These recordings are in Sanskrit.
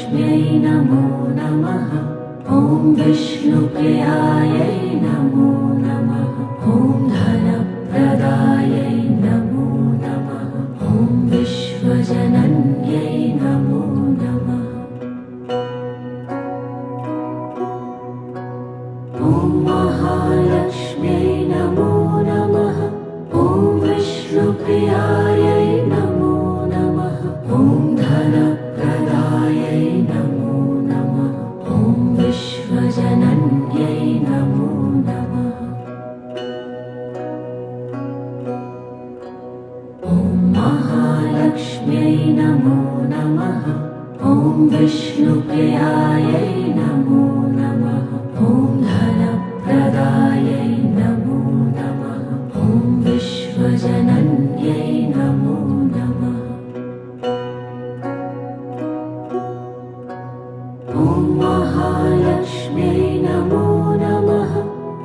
महालक्ष्म्यै नमो नमः। ॐ विष्णुप्रियायै नमो नमः। ॐ धनप्रदायै नमो नमः। ॐ विश्वजनन्यै नमो नमः। ॐ महालक्ष्म्यै नमो नमः। ॐ विष्णुप्रियायै नमो नमः। ॐ धनप्रदायै नमो नमः। ॐ विश्वजनन्यै नमो नमः। ॐ महालक्ष्म्यै नमो नमः। ॐ विष्णुप्रियायै नमो नमः। ॐ धनप्रदायै नमो नमः। ॐ विश्वजनन्यै नमो नमः। ॐ महालक्ष्म्यै नमो नमः।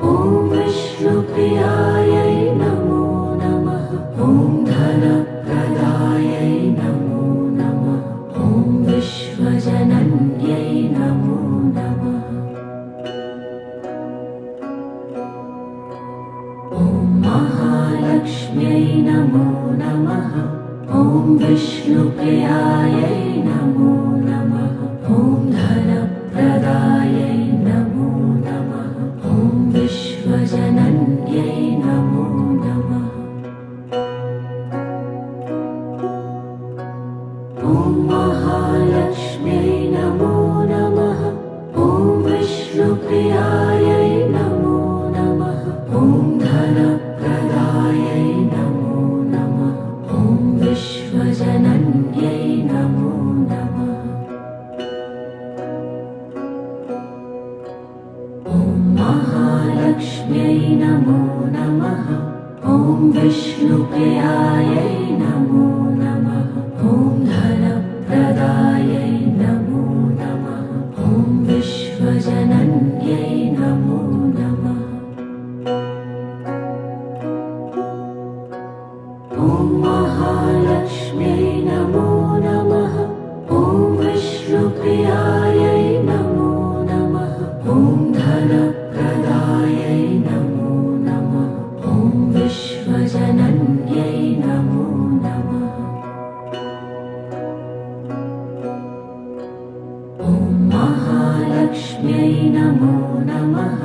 ॐ विष्णुप्रियायै नमो नमः। ॐ धनप्रदायै नमो नमः। ॐ विश्वजनन्यै नमो नमः। ॐ महालक्ष्म्यै नमो नमः। ॐ विष्णुप्रियायै नमो नमः। ॐ धनप्रदायै नमो नमः। ॐ विश्वजनन्यै नमो नमः। ॐ महालक्ष्म्यै नमो नमः। ॐ विष्णुप्रियायै नमो नमः। ॐ धनप्रदायै नमो नमः। ॐ विश्वजनन्यै नमो नमः। ॐ महालक्ष्म्यै नमो नमः। ॐ विष्णुप्रियायै नमो नमः। ॐ धनप्रदायै नमो नमः। ॐ विश्वजनन्यै नमो नमः। ॐ महालक्ष्म्यै नमो नमः। ॐ विष्णुप्रियायै नमो नमः। ॐ धनप्रदायै नमो नमः। ॐ विश्वजनन्यै नमो नमः। ॐ महालक्ष्म्यै नमो नमः।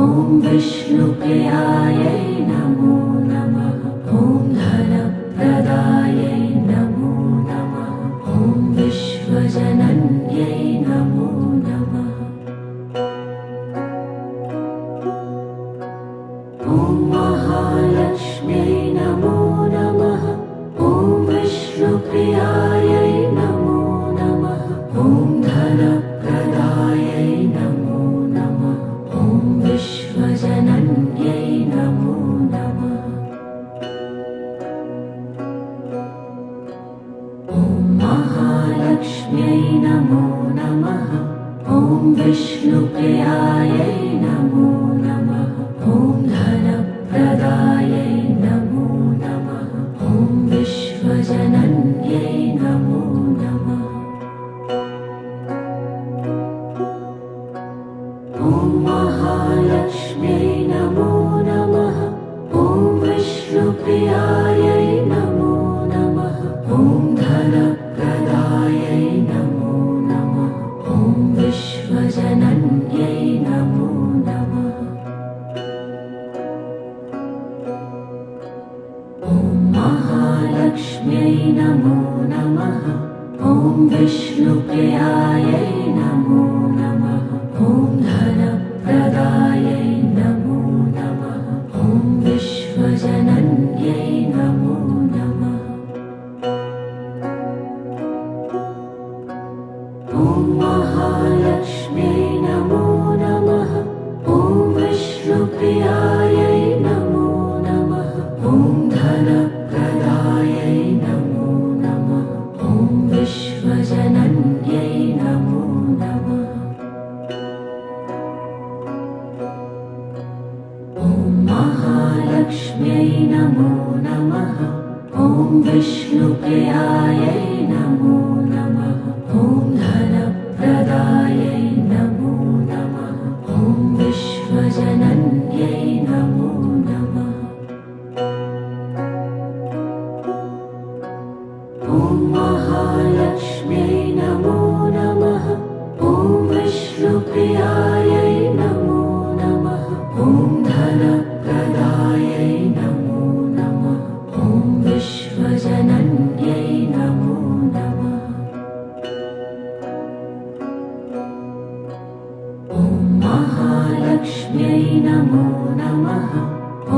ॐ विष्णुप्रियायै नमो नमः। ॐ धनप्रदायै नमो नमः। ॐ विश्वजनन्यै नमो नमः। ॐ महालक्ष्म्यै नमो नमः। ॐ विष्णुप्रियायै नमो नमः। ॐ धनप्रदायै नमो नमः। ॐ विश्वजनन्यै नमो नमः। ॐ महालक्ष्म्यै नमो नमः। ॐ विष्णुप्रियायै नमो नमः। ॐ धनप्रदायै नमो नमः। ॐ विश्वजनन्यै नमो नमः। ॐ महालक्ष्म्यै नमो नमः। ॐ विष्णुप्रियायै नमो नमः। ॐ धनप्रदायै नमो नमः। ॐ विश्वजनन्यै नमो नमः। ॐ महालक्ष्म्यै नमो नमः। ॐ विष्णुप्रियायै नमो नमः। ॐ धनप्रदायै नमो नमः। ॐ विश्वजनन्यै नमो नमः। ॐ महालक्ष्म्यै नमो नमः। ॐ विष्णुप्रियायै नमो नमः। ॐ धनप्रदायै नमो नमः। ॐ विश्वजनन्यै नमो नमः। ॐ महालक्ष्म्यै नमो नमः। ॐ विष्णुप्रियायै नमो नमः। ॐ महालक्ष्म्यै नमो नमः।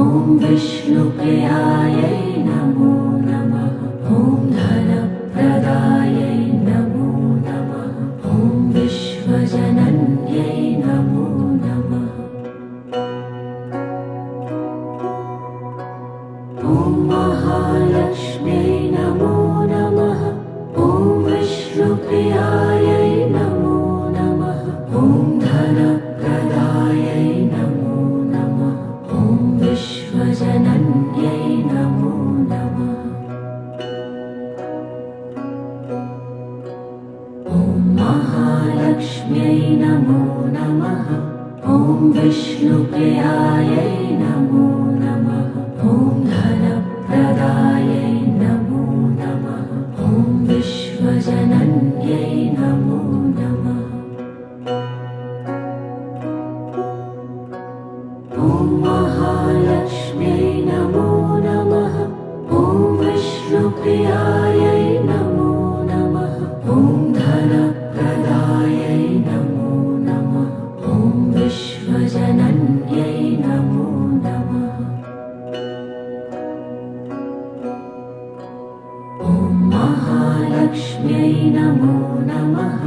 ॐ विष्णुप्रियायै नमो नमः। ॐ धनप्रदायै नमो नमः। ॐ विश्वजनन्यै नमो नमः। ॐ महालक्ष्म्यै नमो नमः। ॐ विष्णुप्रियायै नमो नमः। ॐ धनप्रदायै नमो नमः। ॐ विश्वजनन्यै नमो नमः। ॐ महालक्ष्म्यै नमो नमः। ॐ विष्णुप्रियायै नमो नमः। ॐ धनप्रदायै नमो नमः। ॐ विश्वजनन्यै नमो नमः। ॐ महालक्ष्म्यै नमो नमः। ॐ विष्णुप्रियायै नमो नमः। ॐ धनप्रदायै नमो नमः। ॐ विश्वजनन्यै नमो नमः। ॐ महालक्ष्म्यै नमो नमः।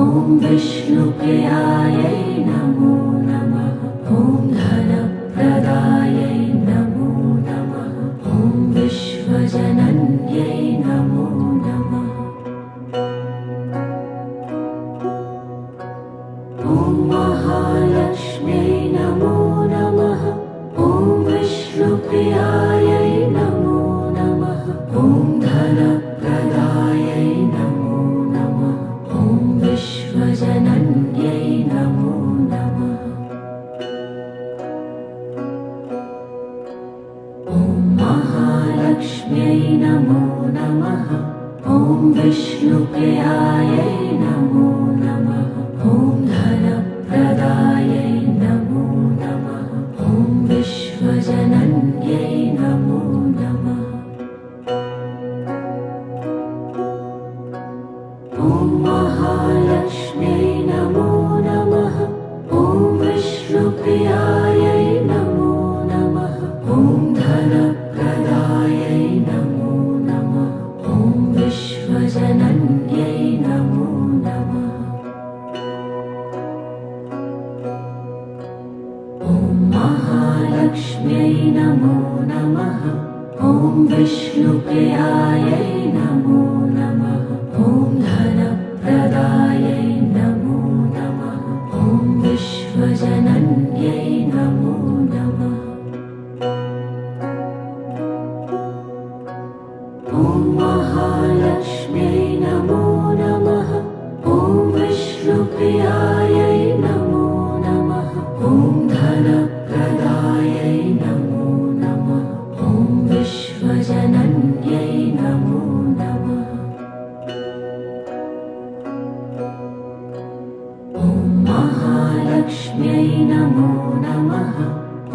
ॐ विष्णुप्रियायै नमो नमः। ॐ धनप्रदायै नमो नमः। ॐ विश्वजनन्यै नमो नमः। ॐ महालक्ष्म्यै नमो नमः। ॐ विष्णुप्रियायै नमो नमः। ॐ धनप्रदायै नमो नमः। ॐ विश्वजनन्यै नमो नमः। ॐ महालक्ष्म्यै नमो नमः। ॐ विष्णुप्रियायै नमो नमः। ॐ धनप्रदायै नमो नमः। ॐ विश्वजनन्यै नमो नमः। ॐ महालक्ष्म्यै नमो नमः। ॐ विष्णुप्रियायै नमो नमः। ॐ धनप्रदायै नमो नमः। ॐ विश्वजनन्यै नमो नमः। ॐ महालक्ष्म्यै नमो नमः। ॐ विष्णुप्रियायै नमो नमः। ॐ धनप्रदायै नमो नमः। ॐ विश्वजनन्यै नमो नमः। ॐ महालक्ष्म्यै नमो नमः। ॐ विष्णुप्रियायै नमो नमः। ॐ धनप्रदायै नमो नमः। ॐ विश्वजनन्यै नमो नमः। ॐ महालक्ष्म्यै नमो नमः।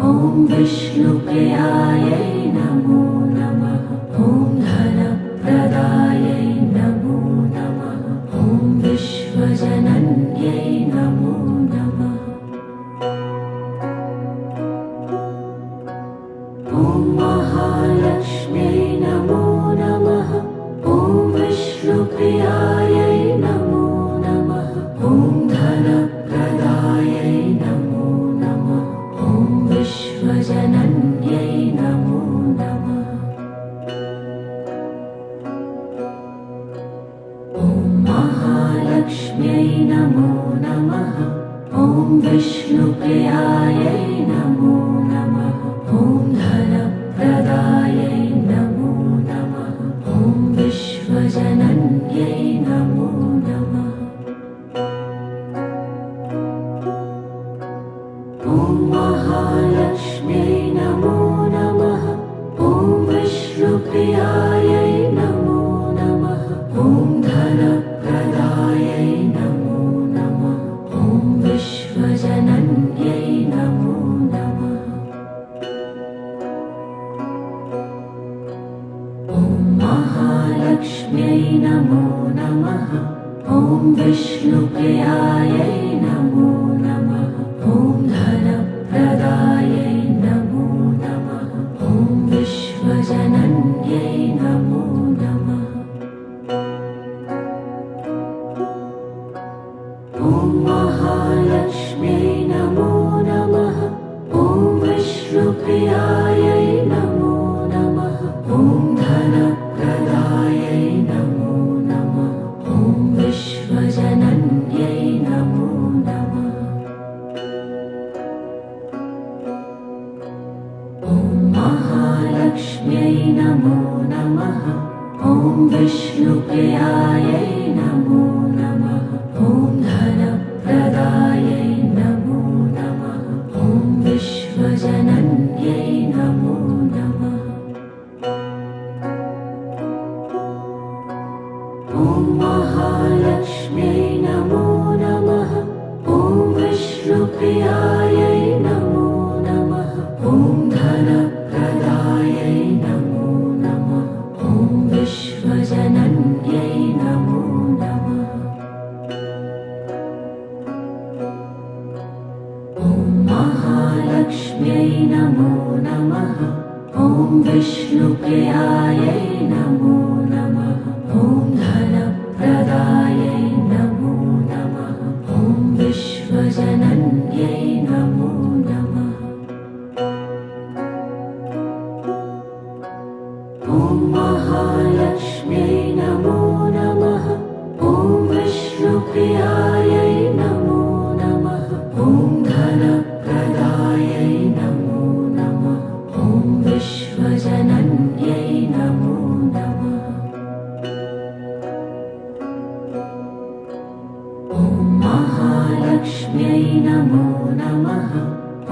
ॐ विष्णुप्रियायै नमो नमः। ॐ धनप्रदायै नमो नमः। ॐ विश्वजनन्यै नमो नमः। ॐ महालक्ष्म्यै नमो नमः। ॐ विष्णुप्रियायै नमो नमः। ॐ धनप्रदायै नमो नमः। ॐ विश्वजनन्यै नमो नमः। ॐ महालक्ष्म्यै नमो नमः। ॐ विष्णुप्रियायै नमो नमः। ॐ धनप्रदायै नमो नमः। ॐ विश्वजनन्यै नमो नमः। ॐ महालक्ष्म्यै नमो नमः। ॐ विष्णुप्रियायै नमो नमः। ॐ धनप्रदायै नमो नमः। ॐ विश्वजनन्यै नमो नमः। ॐ महालक्ष्म्यै नमो नमः। ॐ विष्णुप्रियायै नमो नमः। नमो नमः ॐ विष्णुप्रियायै नमो नमः ॐ धनप्रदायै नमो नमः ॐ विश्वजनन्यै नमो नमः ॐ महालक्ष्म्यै नमो नमः ॐ विष्णुप्रियायै नमो नमः ॐ धनप्रदायै नमो नमः ॐ विश्वजनन्यै नमो नमः ॐ महालक्ष्म्यै नमो नमः ॐ विष्णुप्रियायै नमो नमः ॐ धनप्रदायै नमो नमः ॐ विश्वजनन्यै नमो नमः ॐ महालक्ष्म्यै नमो नमः ॐ विष्णुप्रियायै नमो नमः ॐ धनप्रदायै नमो नमः ॐ विश्वजनन्यै नमो नमः ॐ महालक्ष्म्यै नमो नमः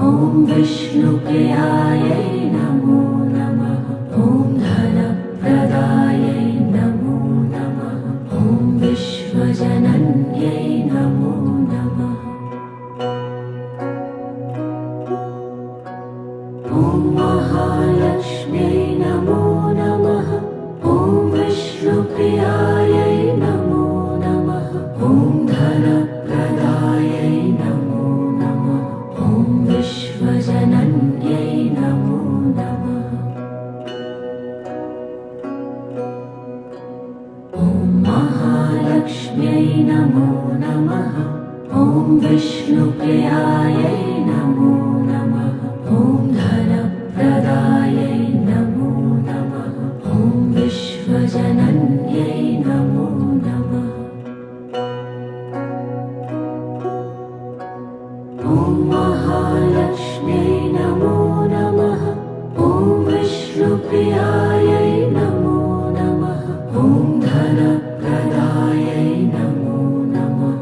ॐ विष्णुप्रियायै नमो नमः ॐ धनप्रदायै नमो नमः ॐ विश्वजनन्यै नमो नमः ॐ महालक्ष्म्यै नमो नमः ॐ विष्णुप्रियायै नमो नमः ॐ धनप्रदायै नमो नमः ॐ विश्वजनन्यै नमो नमः ॐ महालक्ष्म्यै नमो नमः ॐ विष्णुप्रियायै नमो नमः ॐ धनप्रदायै नमो नमः ॐ विश्वजनन्यै नमो नमः ॐ महालक्ष्म्यै नमो नमः ॐ विष्णुप्रियायै नमो नमः ॐ धनप्रदायै नमो नमः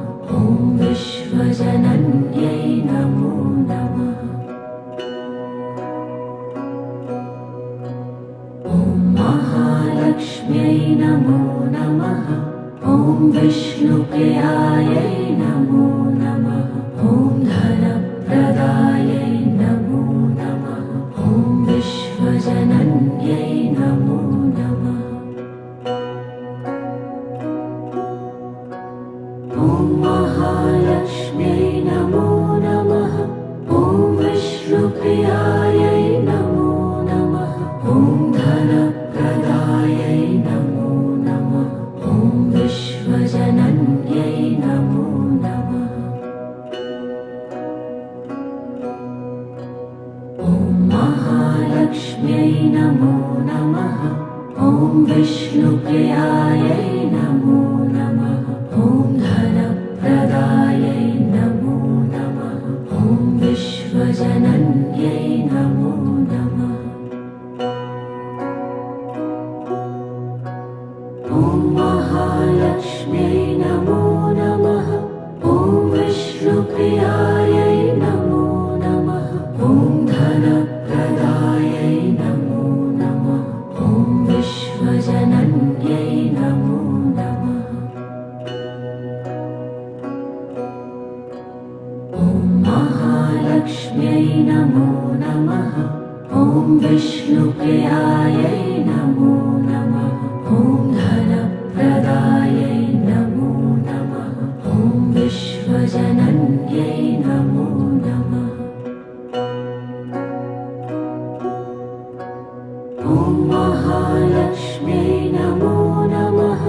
ॐ विश्वजनन्यै नमो नमः ॐ महालक्ष्म्यै नमो नमः ॐ विष्णुप्रियायै नमो नमः ॐ धनप्रदायै नमो नमः ॐ विश्वजनन्यै नमो नमः ॐ महालक्ष्म्यै नमो नमः ॐ विष्णुप्रियायै नमो नमः ॐ धनप्रदायै नमो नमः ॐ विश्वजनन्यै नमो नमः ॐ महालक्ष्म्यै नमो नमः ॐ विष्णुप्रियायै नमो नमः ॐ धनप्रदायै नमो नमः ॐ विश्वजनन्यै नमो नमः ॐ महालक्ष्म्यै नमो नमः ॐ विष्णुप्रियायै नमो नमः ॐ धनप्रदायै नमो नमः ॐ विश्वजनन्यै नमो नमः ॐ महालक्ष्म्यै नमो नमः ॐ विष्णुप्रियायै नमो नमः ॐ धनप्रदायै नमो नमः ॐ विश्वजनन्यै नमो नमः ॐ महालक्ष्म्यै नमो नमः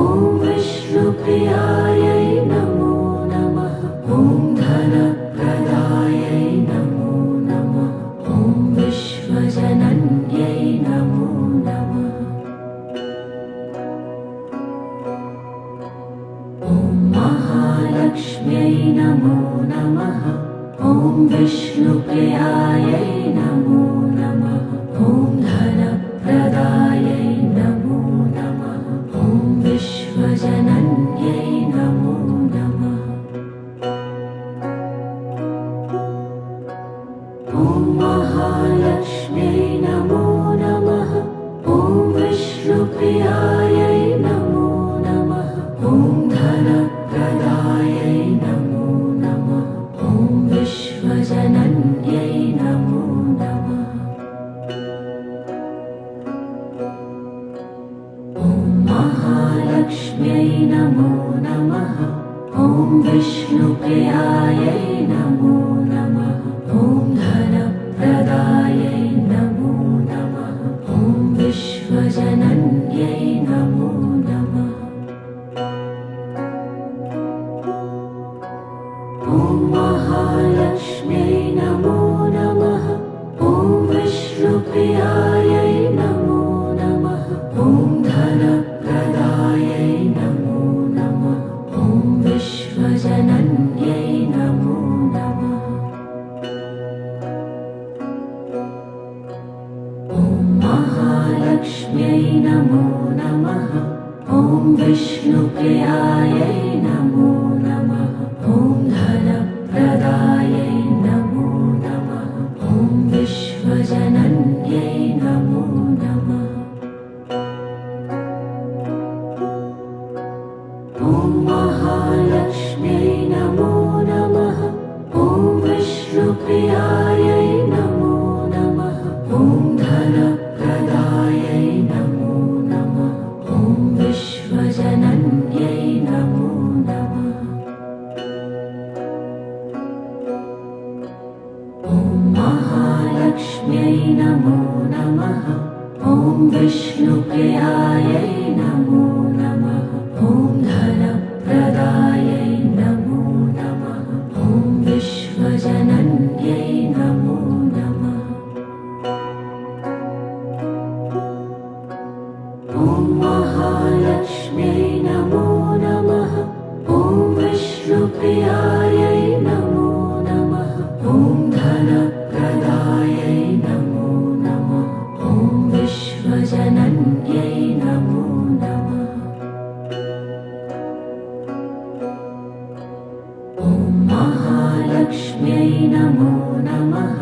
ॐ विष्णुप्रियायै नमो नमः ॐ धनप्रदायै नमो नमः ॐ विश्वजनन्यै नमो नमः ॐ महालक्ष्म्यै नमो नमः ॐ विष्णुप्रियायै नमो नमः ॐ धनप्रदायै महालक्ष्म्यै नमो नमः। ॐ विष्णुप्रियायै नमो नमः। ॐ धनप्रदायै नमो नमः। ॐ विश्वजनन्यै नमो नमः। ॐ महालक्ष्म्यै नमो नमः। ॐ विष्णुप्रियायै नमो नमः। ॐ धनप्रदायै नमो नमः। ॐ विश्वजनन्यै नमो नमः। ॐ महालक्ष्म्यै नमो नमः। ॐ विष्णुप्रियायै नमो नमः। ॐ धनप्रदायै नमो नमः। ॐ विश्वजनन्यै नमो नमः। ॐ महालक्ष्म्यै नमो नमः। ॐ विष्णुप्रियायै नमो नमः। ॐ धनप्रदायै नमो नमः। ॐ विश्वजनन्यै नमो नमः। ॐ महालक्ष्म्यै नमो नमः। ॐ विष्णुप्रियायै नमो नमः। ॐ धनप्रदायै नमो नमः। ॐ विश्वजनन्यै नमो नमः। ॐ महालक्ष्म्यै नमो नमः। ॐ विष्णुप्रियायै नमो नमः। ॐ धनप्रदायै नमो नमः। ॐ विश्वजनन्यै नमो नमः। ॐ महालक्ष्म्यै नमो नमः। ॐ विष्णुप्रियायै नमो नमः। ॐ धनप्रदायै नमो नमः। ॐ विश्वजनन्यै नमो नमः। ॐ महालक्ष्म्यै नमो नमः।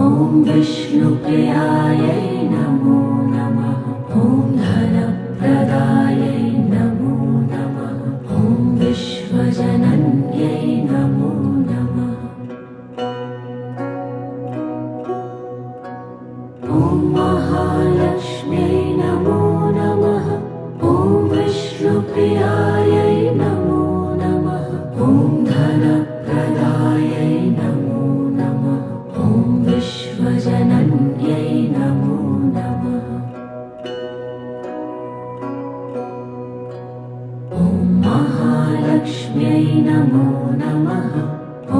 ॐ विष्णुप्रियायै नमो नमः। ॐ धनप्रदायै नमो नमः। ॐ विश्वजनन्यै नमो नमः। ॐ महालक्ष्म्यै नमो नमः। ॐ विष्णुप्रियायै नमो नमः। ॐ धनप्रदायै नमो नमः। ॐ विश्वजनन्यै नमो नमः। ॐ महालक्ष्म्यै नमो नमः।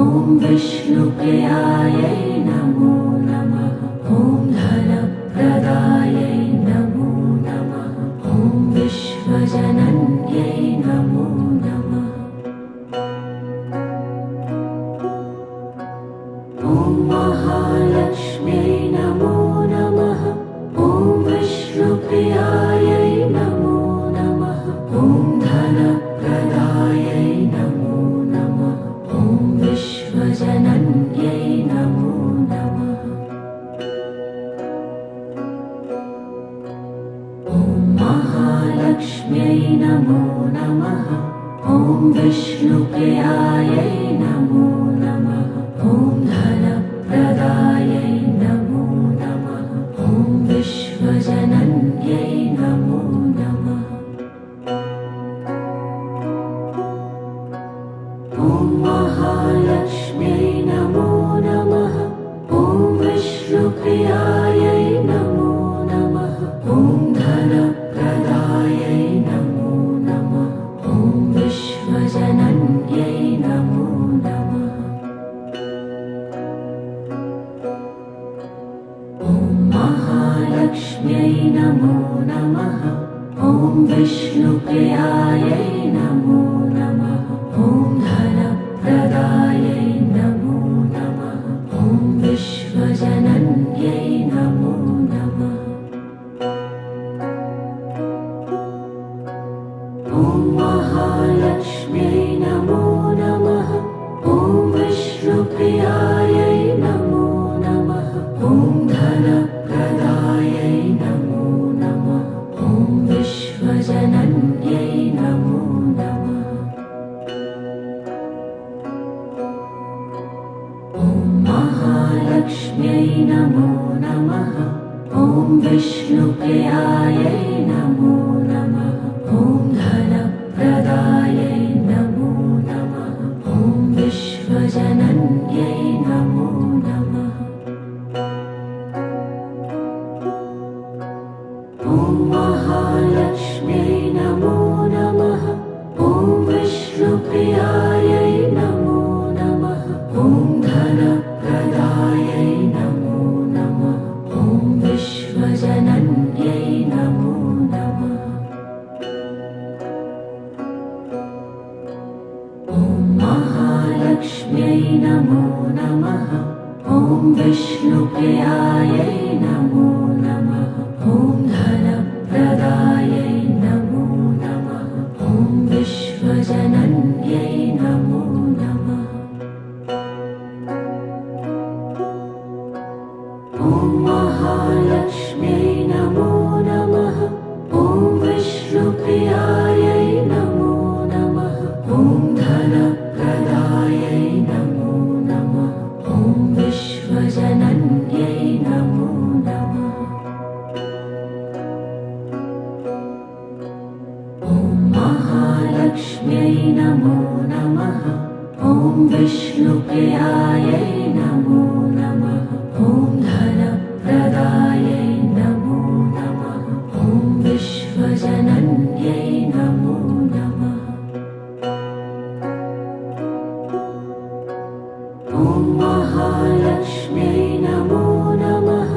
ॐ विष्णुप्रियायै नमो नमः। ॐ धनप्रदायै नमो नमः। ॐ विश्वजनन्यै नमो नमः। ॐ महालक्ष्म्यै नमो नमः। ॐ विष्णुप्रियायै नमो नमः। ॐ धनप्रदायै नमो नमः। ॐ विश्वजनन्यै नमो नमः। ॐ महालक्ष्म्यै नमो नमः। ॐ विष्णुप्रियायै नमो नमः। ॐ धनप्रदायै नमो नमः। ॐ विश्वजनन्यै नमो नमः। ॐ महालक्ष्म्यै नमो नमः। ॐ विष्णुप्रियायै नमो नमः। ॐ धनप्रदायै नमो नमः। ॐ विश्वजनन्यै नमो नमः। ॐ महालक्ष्म्यै नमो नमः। ॐ विष्णुप्रियायै नमो नमः। ॐ धनप्रदायै नमो नमः। ॐ विश्वजनन्यै नमो नमः। ॐ महालक्ष्म्यै नमो नमः। ॐ विष्णुप्रियायै नमो नमः। महालक्ष्म्यै नमो नमः। ॐ विष्णुप्रियायै नमो नमः। ॐ धनप्रदायै नमो नमः। ॐ विश्वजनन्यै नमो नमः। ॐ महालक्ष्म्यै नमो नमः। ॐ विष्णुप्रियायै नमो नमः। ॐ धनप्रदायै नमो नमः। ॐ विश्वजनन्यै नमो नमः। ॐ महालक्ष्म्यै नमो नमः। ॐ विष्णुप्रियायै नमो नमः। ॐ धनप्रदायै नमो नमः। ॐ विश्वजनन्यै नमो नमः। ॐ महालक्ष्म्यै नमो नमः। ॐ विष्णुप्रियायै नमो नमः। ॐ धनप्रदायै नमो नमः। ॐ विश्वजनन्यै नमो नमः। ॐ महालक्ष्म्यै नमो नमः। ॐ विष्णुप्रियायै नमो नमः। ॐ धनप्रदायै नमो नमः। ॐ विश्वजनन्यै नमो नमः। ॐ महालक्ष्म्यै नमो नमः।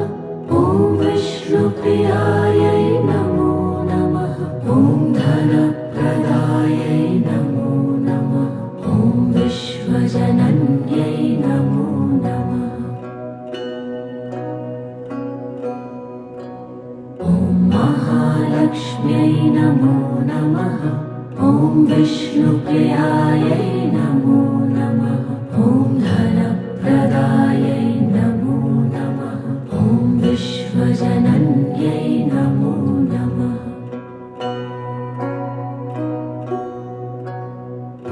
ॐ विष्णुप्रियायै नमो नमः। ॐ धनप्रदायै नमो नमः। ॐ विश्वजनन्यै नमो नमः। ॐ महालक्ष्म्यै नमो नमः। ॐ विष्णुप्रियायै नमो नमः। ॐ धनप्रदायै नमो नमः। ॐ विश्वजनन्यै नमो नमः।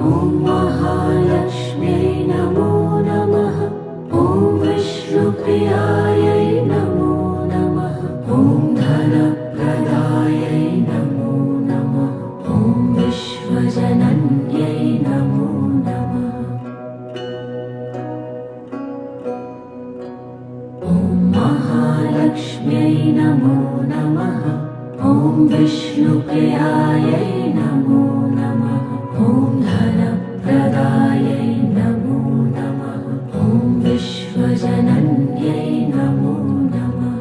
ॐ महालक्ष्म्यै नमो नमः। ॐ विष्णुप्रियायै नमो नमः। ॐ धनप्रदायै नमो नमः। ॐ विश्वजनन्यै नमो नमः। ॐ महालक्ष्म्यै नमो नमः। ॐ विष्णुप्रियायै नमो नमः। ॐ धनप्रदायै नमो नमः। ॐ विश्वजनन्यै नमो नमः।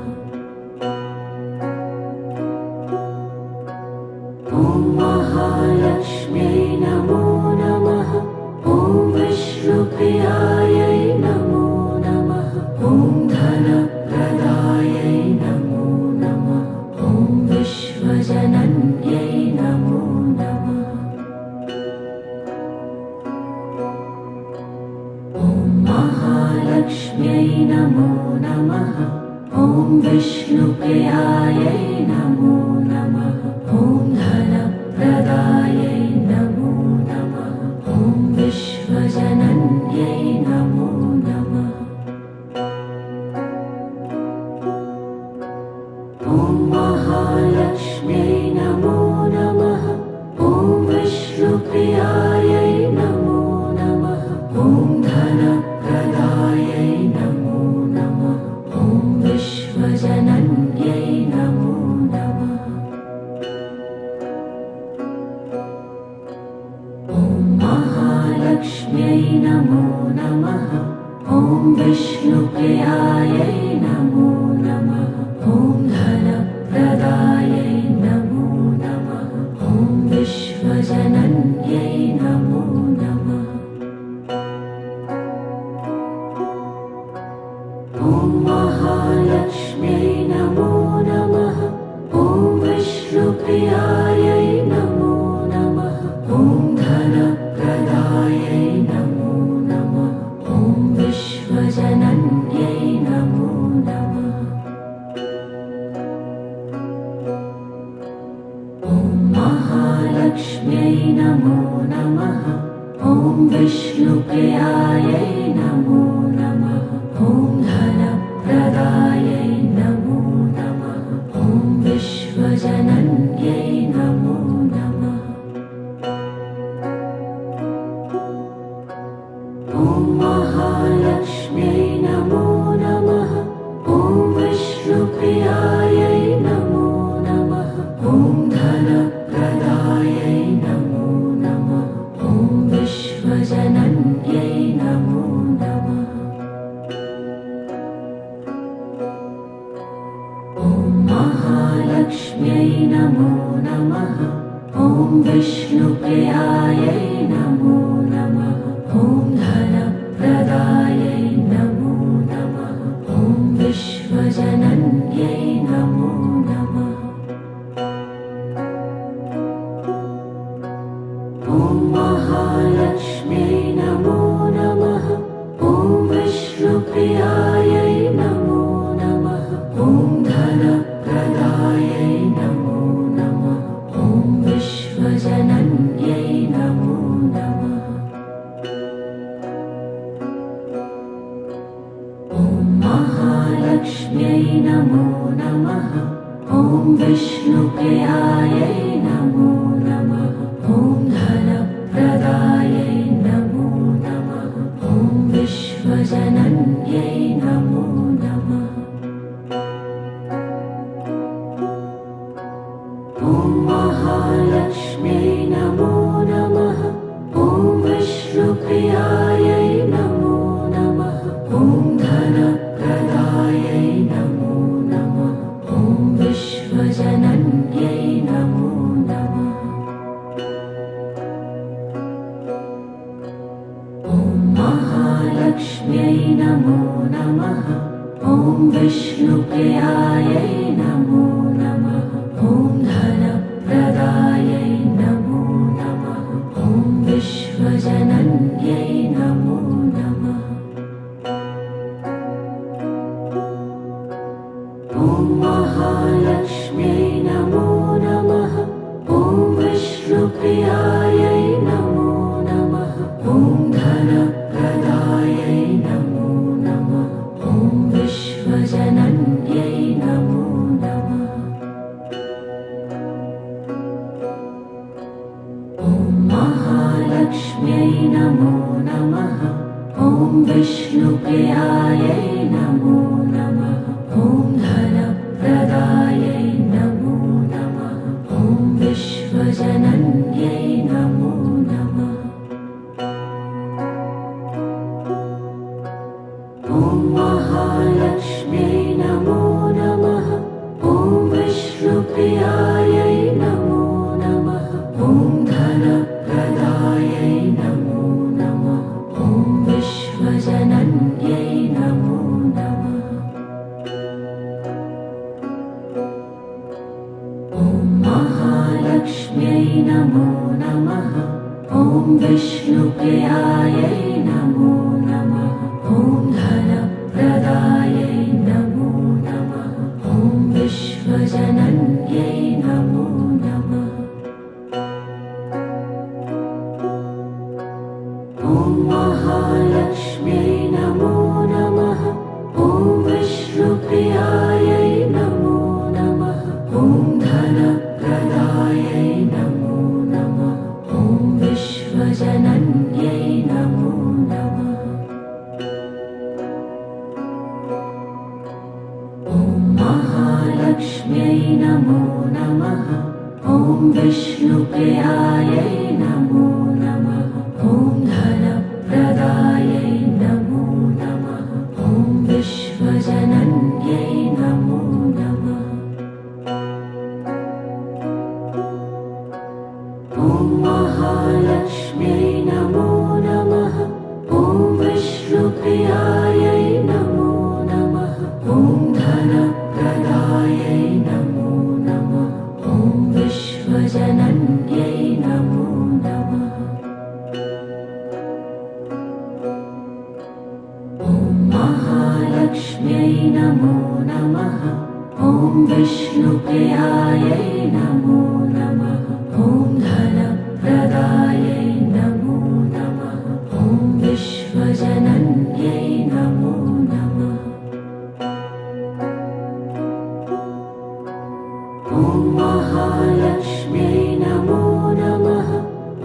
ॐ महालक्ष्म्यै नमो नमः। ॐ विष्णुप्रियायै नमो नमः। ॐ धनप्रदायै नमो नमः। ॐ विश्वजनन्यै नमो नमः। ॐ महालक्ष्म्यै नमो नमः। ॐ विष्णुप्रियायै नमो नमः। ॐ धनप्रदायै नमो नमः। ॐ विश्वजनन्यै नमो नमः। ॐ महालक्ष्म्यै नमो नमः। ॐ विष्णुप्रियायै नमो नमः। ॐ धनप्रदायै नमो नमः। ॐ विश्वजनन्यै नमो नमः। ॐ महालक्ष्म्यै नमो नमः। ॐ विष्णुप्रियायै नमो नमः। ॐ धनप्रदायै नमो नमः। ॐ विश्वजनन्यै नमो नमः। ॐ महालक्ष्म्यै नमो नमः। ॐ विष्णुप्रियायै नमो नमः। ॐ धनप्रदायै नमो नमः। ॐ विश्वजनन्यै नमो नमः। ॐ महालक्ष्म्यै नमो नमः। ॐ विष्णुप्रियायै नमो नमः। ॐ धन नमो नमः ॐ विष्णुप्रियायै नमो नमः ॐ धनप्रदायै नमो नमः ॐ विश्वजनन्यै नमो नमः ॐ महालक्ष्म्यै नमो नमः ॐ विष्णुप्रियायै नमो नमः ॐ धनप्रदायै नमो नमः ॐ विश्वजनन्यै नमो नमः ॐ महालक्ष्म्यै नमो नमः ॐ विष्णुप्रियायै नमो नमः ॐ धनप्रदायै नमो नमः ॐ विश्वजनन्यै नमो नमः ॐ महालक्ष्म्यै नमो नमः ॐ विष्णुप्रियायै नमो नमः ॐ धनप्रदायै नमो नमः ॐ विश्वजनन्यै नमो नमः ॐ महालक्ष्म्यै नमो नमः ॐ विष्णुप्रियायै नमो नमः ॐ धनप्रदायै नमो नमः ॐ विश्वजनन्यै नमो नमः ॐ महालक्ष्म्यै नमो नमः ॐ विष्णुप्रियायै नमो नमः ॐ धनप्रदायै नमो नमः ॐ विश्वजनन्यै नमो नमः ॐ महालक्ष्म्यै नमो नमः ॐ विष्णुप्रियायै नमो नमः ॐ धनप्रदायै नमो नमः ॐ विश्वजनन्यै नमो नमः ॐ महालक्ष्म्यै नमो नमः ॐ विष्णुप्रियायै नमो नमः ॐ धनप्रदायै नमो नमः ॐ विश्वजनन्यै नमो नमः ॐ महालक्ष्म्यै नमो नमः ॐ विष्णुप्रियायै नमो नमः ॐ धनप्रदायै नमो नमः ॐ विश्वजनन्यै नमो नमः ॐ महालक्ष्म्यै नमो नमः ॐ विष्णुप्रियायै नमो नमः ॐ धनप्रदायै नमो नमः ॐ विश्वजनन्यै नमो नमः ॐ महालक्ष्म्यै नमो नमः ॐ विष्णुप्रियायै नमो नमः ॐ धनप्रदायै नमो नमः ॐ विश्वजनन्यै नमो नमः ॐ महालक्ष्म्यै नमो नमः ॐ विष्णुप्रियायै नमो नमः ॐ धनप्रदायै नमो नमः ॐ विश्वजनन्यै नमो नमः ॐ महालक्ष्म्यै नमो नमः ॐ विष्णुप्रियायै नमो नमः ॐ धनप्रदायै नमो नमः ॐ विश्वजनन्यै नमो नमः ॐ महालक्ष्म्यै नमो नमः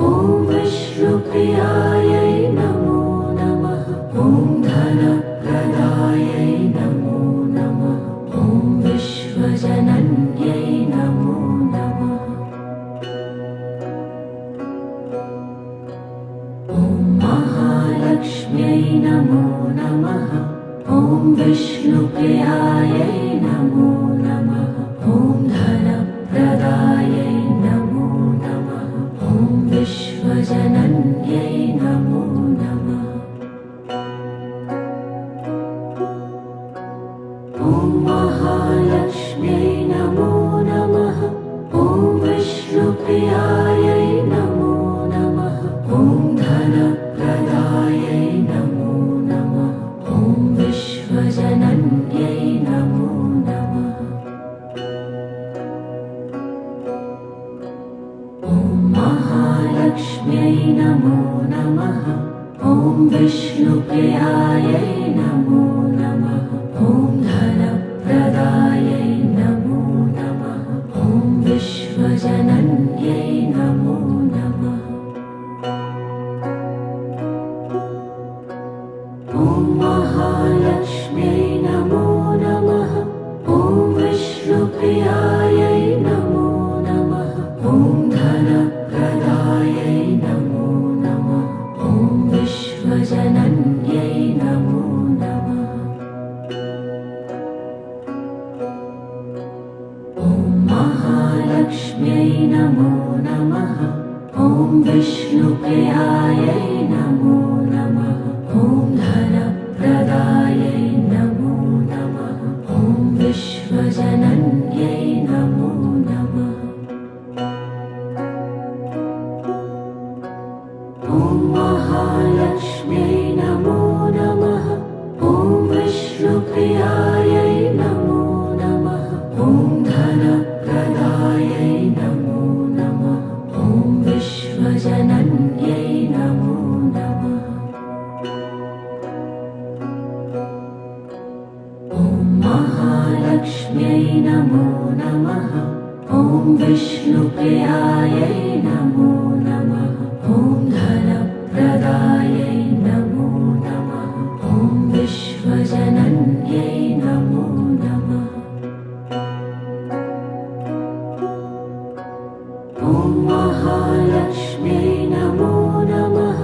ॐ विष्णुप्रियायै नमो नमः ॐ धनप्रदायै नमो नमः ॐ विश्वजनन्यै नमो नमः ॐ महालक्ष्म्यै नमो नमः ॐ विष्णुप्रियायै नमो नमः ॐ धनप्रदायै महालक्ष्म्यै नमो नमः। ॐ विष्णुप्रियायै नमो नमः। ॐ धनप्रदायै नमो नमः। ॐ विश्वजनन्यै नमो नमः। ॐ महालक्ष्म्यै नमो नमः। ॐ विष्णुप्रियायै नमो नमः। ॐ धनप्रदायै नमो नमः। ॐ विश्वजनन्यै नमो नमः। ॐ महालक्ष्म्यै नमो नमः। ॐ विष्णुप्रियायै नमो नमः। ॐ धनप्रदायै नमो नमः। ॐ विश्वजनन्यै नमो नमः। ॐ महालक्ष्म्यै नमो नमः। ॐ विष्णुप्रियायै नमो नमः। ॐ धनप्रदायै नमो नमः। ॐ विश्वजनन्यै नमो नमः। ॐ महालक्ष्म्यै नमो नमः। ॐ विष्णुप्रियायै नमो नमः। ॐ धनप्रदायै नमो नमः। ॐ विश्वजनन्यै नमो नमः। ॐ महालक्ष्म्यै नमो नमः। ॐ विष्णुप्रियायै नमो नमः। ॐ धनप्रदायै नमो नमः। ॐ विश्वजनन्यै नमो नमः। ॐ महालक्ष्म्यै नमो नमः।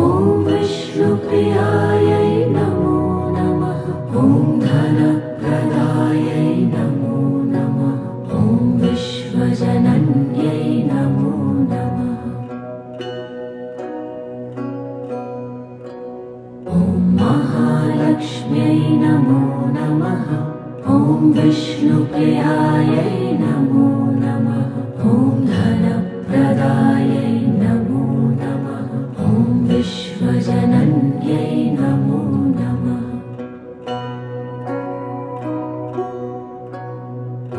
ॐ विष्णुप्रियायै नमो नमः। ॐ धनप्रदायै नमो नमः। ॐ विश्वजनन्यै नमो नमः। ॐ महालक्ष्म्यै नमो नमः। ॐ विष्णुप्रियायै नमो नमः। ॐ धनप्रदायै नमो नमः। ॐ विश्वजनन्यै नमो नमः।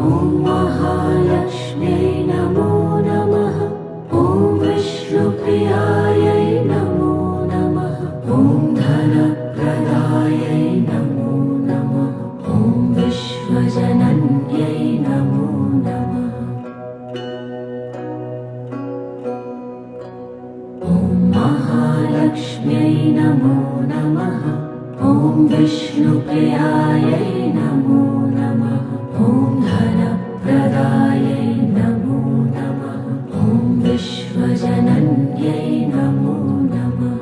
ॐ महालक्ष्म्यै नमो नमः। ॐ विष्णुप्रियायै नमो नमः। ॐ धनप्रदायै नमो नमः। ॐ विश्वजनन्यै नमो नमः। ॐ महालक्ष्म्यै नमो नमः। ॐ विष्णुप्रियायै नमो नमः। ॐ धनप्रदायै नमो नमः। ॐ विश्वजनन्यै नमो नमः।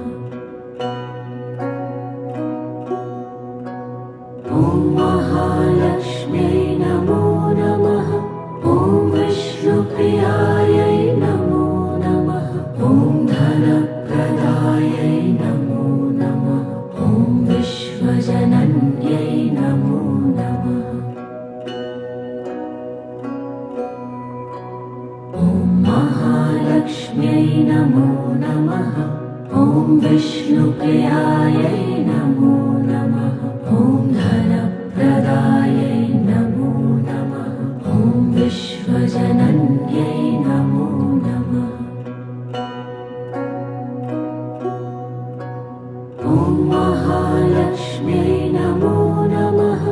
ॐ महालक्ष्म्यै नमो नमः। ॐ विष्णुप्रियायै नमो नमः। ॐ धनप्रदायै नमो नमः। ॐ विश्वजनन्यै नमो नमः। ॐ महालक्ष्म्यै नमो नमः। ॐ विष्णुप्रियायै नमो नमः। ॐ धनप्रदायै नमो नमः। ॐ विश्वजनन्यै नमो नमः। ॐ महालक्ष्म्यै नमो नमः।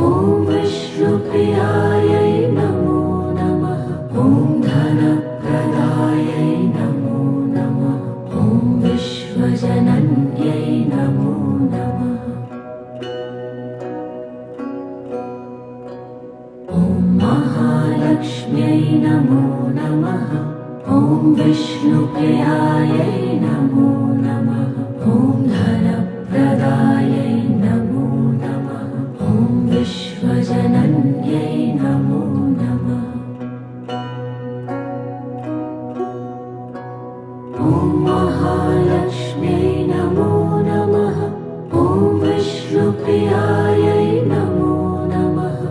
ॐ विष्णुप्रियायै नमो नमः। ॐ धनप्रदायै नमो नमः। ॐ विश्वजनन्यै नमो नमः। ॐ महालक्ष्म्यै नमो नमः। ॐ विष्णुप्रियायै नमो नमः। ॐ धनप्रदायै नमो नमः। ॐ विश्वजनन्यै नमो नमः। ॐ महालक्ष्म्यै नमो नमः। ॐ विष्णुप्रियायै नमो नमः।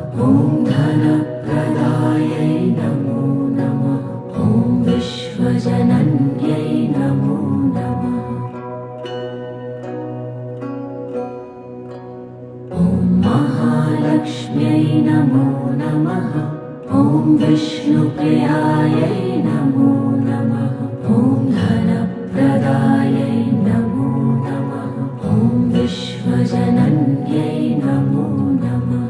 महालक्ष्म्यै नमो नमः। ॐ विष्णुप्रियायै नमो नमः। ॐ धनप्रदायै नमो नमः। ॐ विश्वजनन्यै नमो नमः।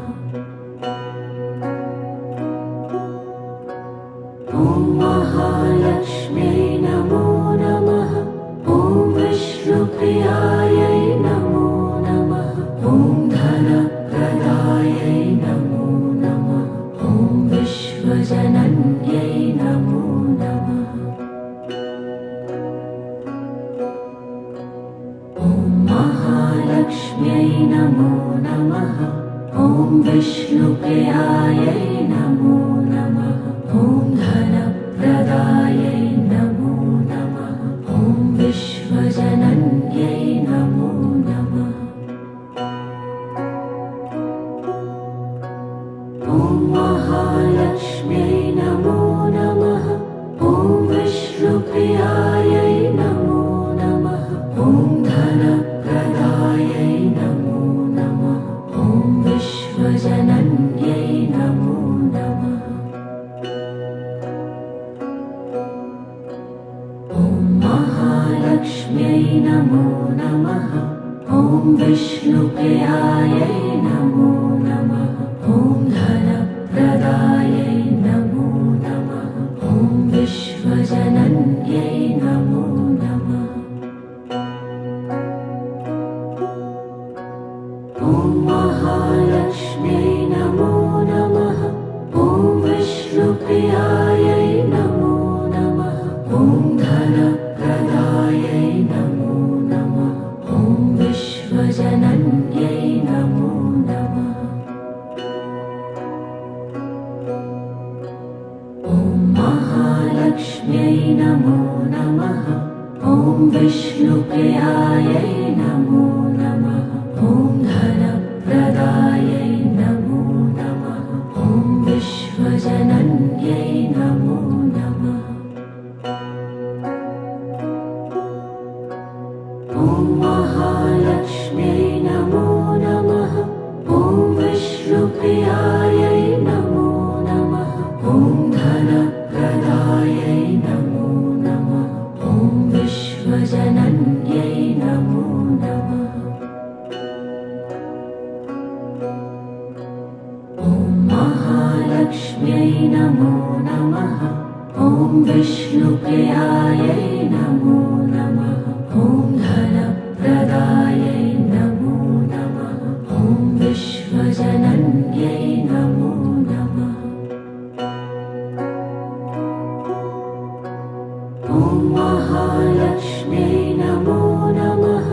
ॐ महालक्ष्म्यै नमो नमः। ॐ विष्णुप्रियायै नमो नमः। ॐ धनप्रदायै नमो नमः। ॐ विश्वजनन्यै नमो नमः। ॐ महालक्ष्म्यै नमो नमः। ॐ विष्णुप्रियायै नमो नमः। ॐ धनप्रदायै नमो नमः। ॐ विश्वजनन्यै नमो नमः। ॐ महालक्ष्म्यै नमो नमः। ॐ विष्णुप्रियायै नमो नमः। ॐ धनप्रदायै नमो नमः। ॐ विश्वजनन्यै नमो नमः। ॐ महालक्ष्म्यै नमो नमः। ॐ विष्णुप्रियायै नमो नमः। ॐ धनप्रदायै नमो नमः। ॐ विश्वजनन्यै नमो नमः। ॐ महालक्ष्म्यै नमो नमः। ॐ विष्णुप्रियायै नमो नमः। ॐ धनप्रदायै नमो नमः। ॐ विश्वजनन्यै नमो नमः। ॐ महालक्ष्म्यै नमो नमः। ॐ विष्णुप्रियायै नमो नमः। ॐ धनप्रदायै नमो नमः। ॐ विश्वजनन्यै नमो नमः। ॐ महालक्ष्म्यै नमो नमः। ॐ विष्णुप्रियायै नमो नमः। ॐ धनप्रदायै नमो नमः। ॐ विश्वजनन्यै नमो नमः। ॐ महालक्ष्म्यै नमो नमः। ॐ विष्णुप्रियायै नमो नमः। ॐ धनप्रदायै नमो नमः। ॐ विश्वजनन्यै नमो नमः। ॐ महालक्ष्म्यै नमो नमः।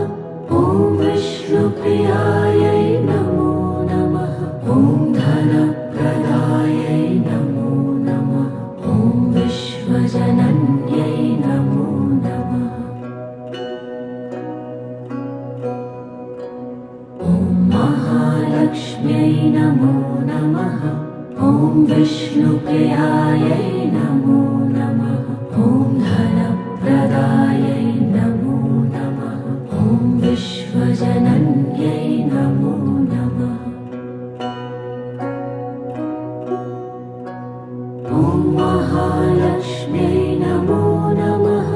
ॐ विष्णुप्रियायै नमो नमः। ॐ धनप्रदायै नमो नमः। ॐ विश्वजनन्यै नमो नमः। ॐ महालक्ष्म्यै नमो नमः। ॐ विष्णुप्रियायै नमो नमः। ॐ धनप्रदायै नमो नमः। ॐ विश्वजनन्यै नमो नमः। ॐ महालक्ष्म्यै नमो नमः।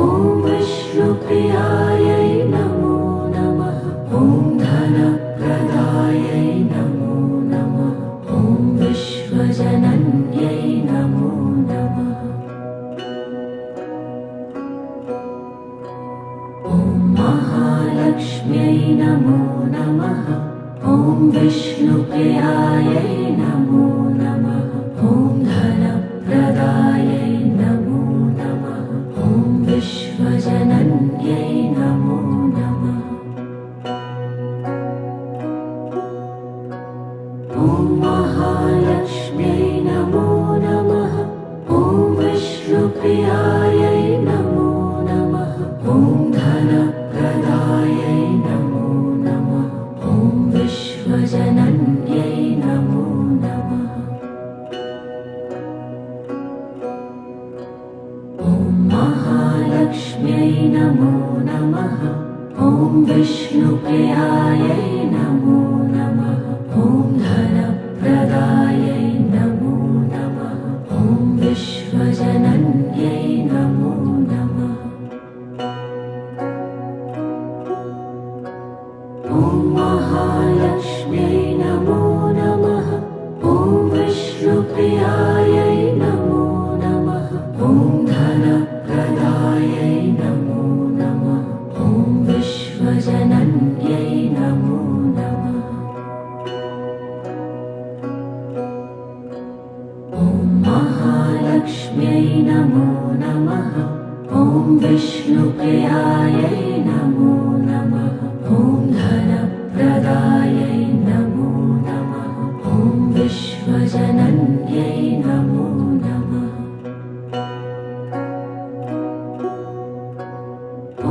ॐ विष्णुप्रियायै नमो नमः। ॐ धनप्रदायै नमो नमः। ॐ विश्वजनन्यै नमो नमः। ॐ महालक्ष्म्यै नमो नमः। ॐ विष्णुप्रियायै नमो नमः। ॐ धनप्रदायै नमो नमः। ॐ विश्वजनन्यै नमो नमः। ॐ महालक्ष्म्यै नमो नमः। ॐ विष्णुप्रियायै नमो नमः। ॐ धनप्रदायै नमो नमः। ॐ विश्वजनन्यै नमो नमः। ॐ महालक्ष्म्यै नमो नमः। ॐ विष्णुप्रियायै नमो नमः। ॐ धन विष्णुप्रियायै नमो नमः। ॐ धनप्रदायै नमो नमः। ॐ विश्वजनन्यै नमो नमः।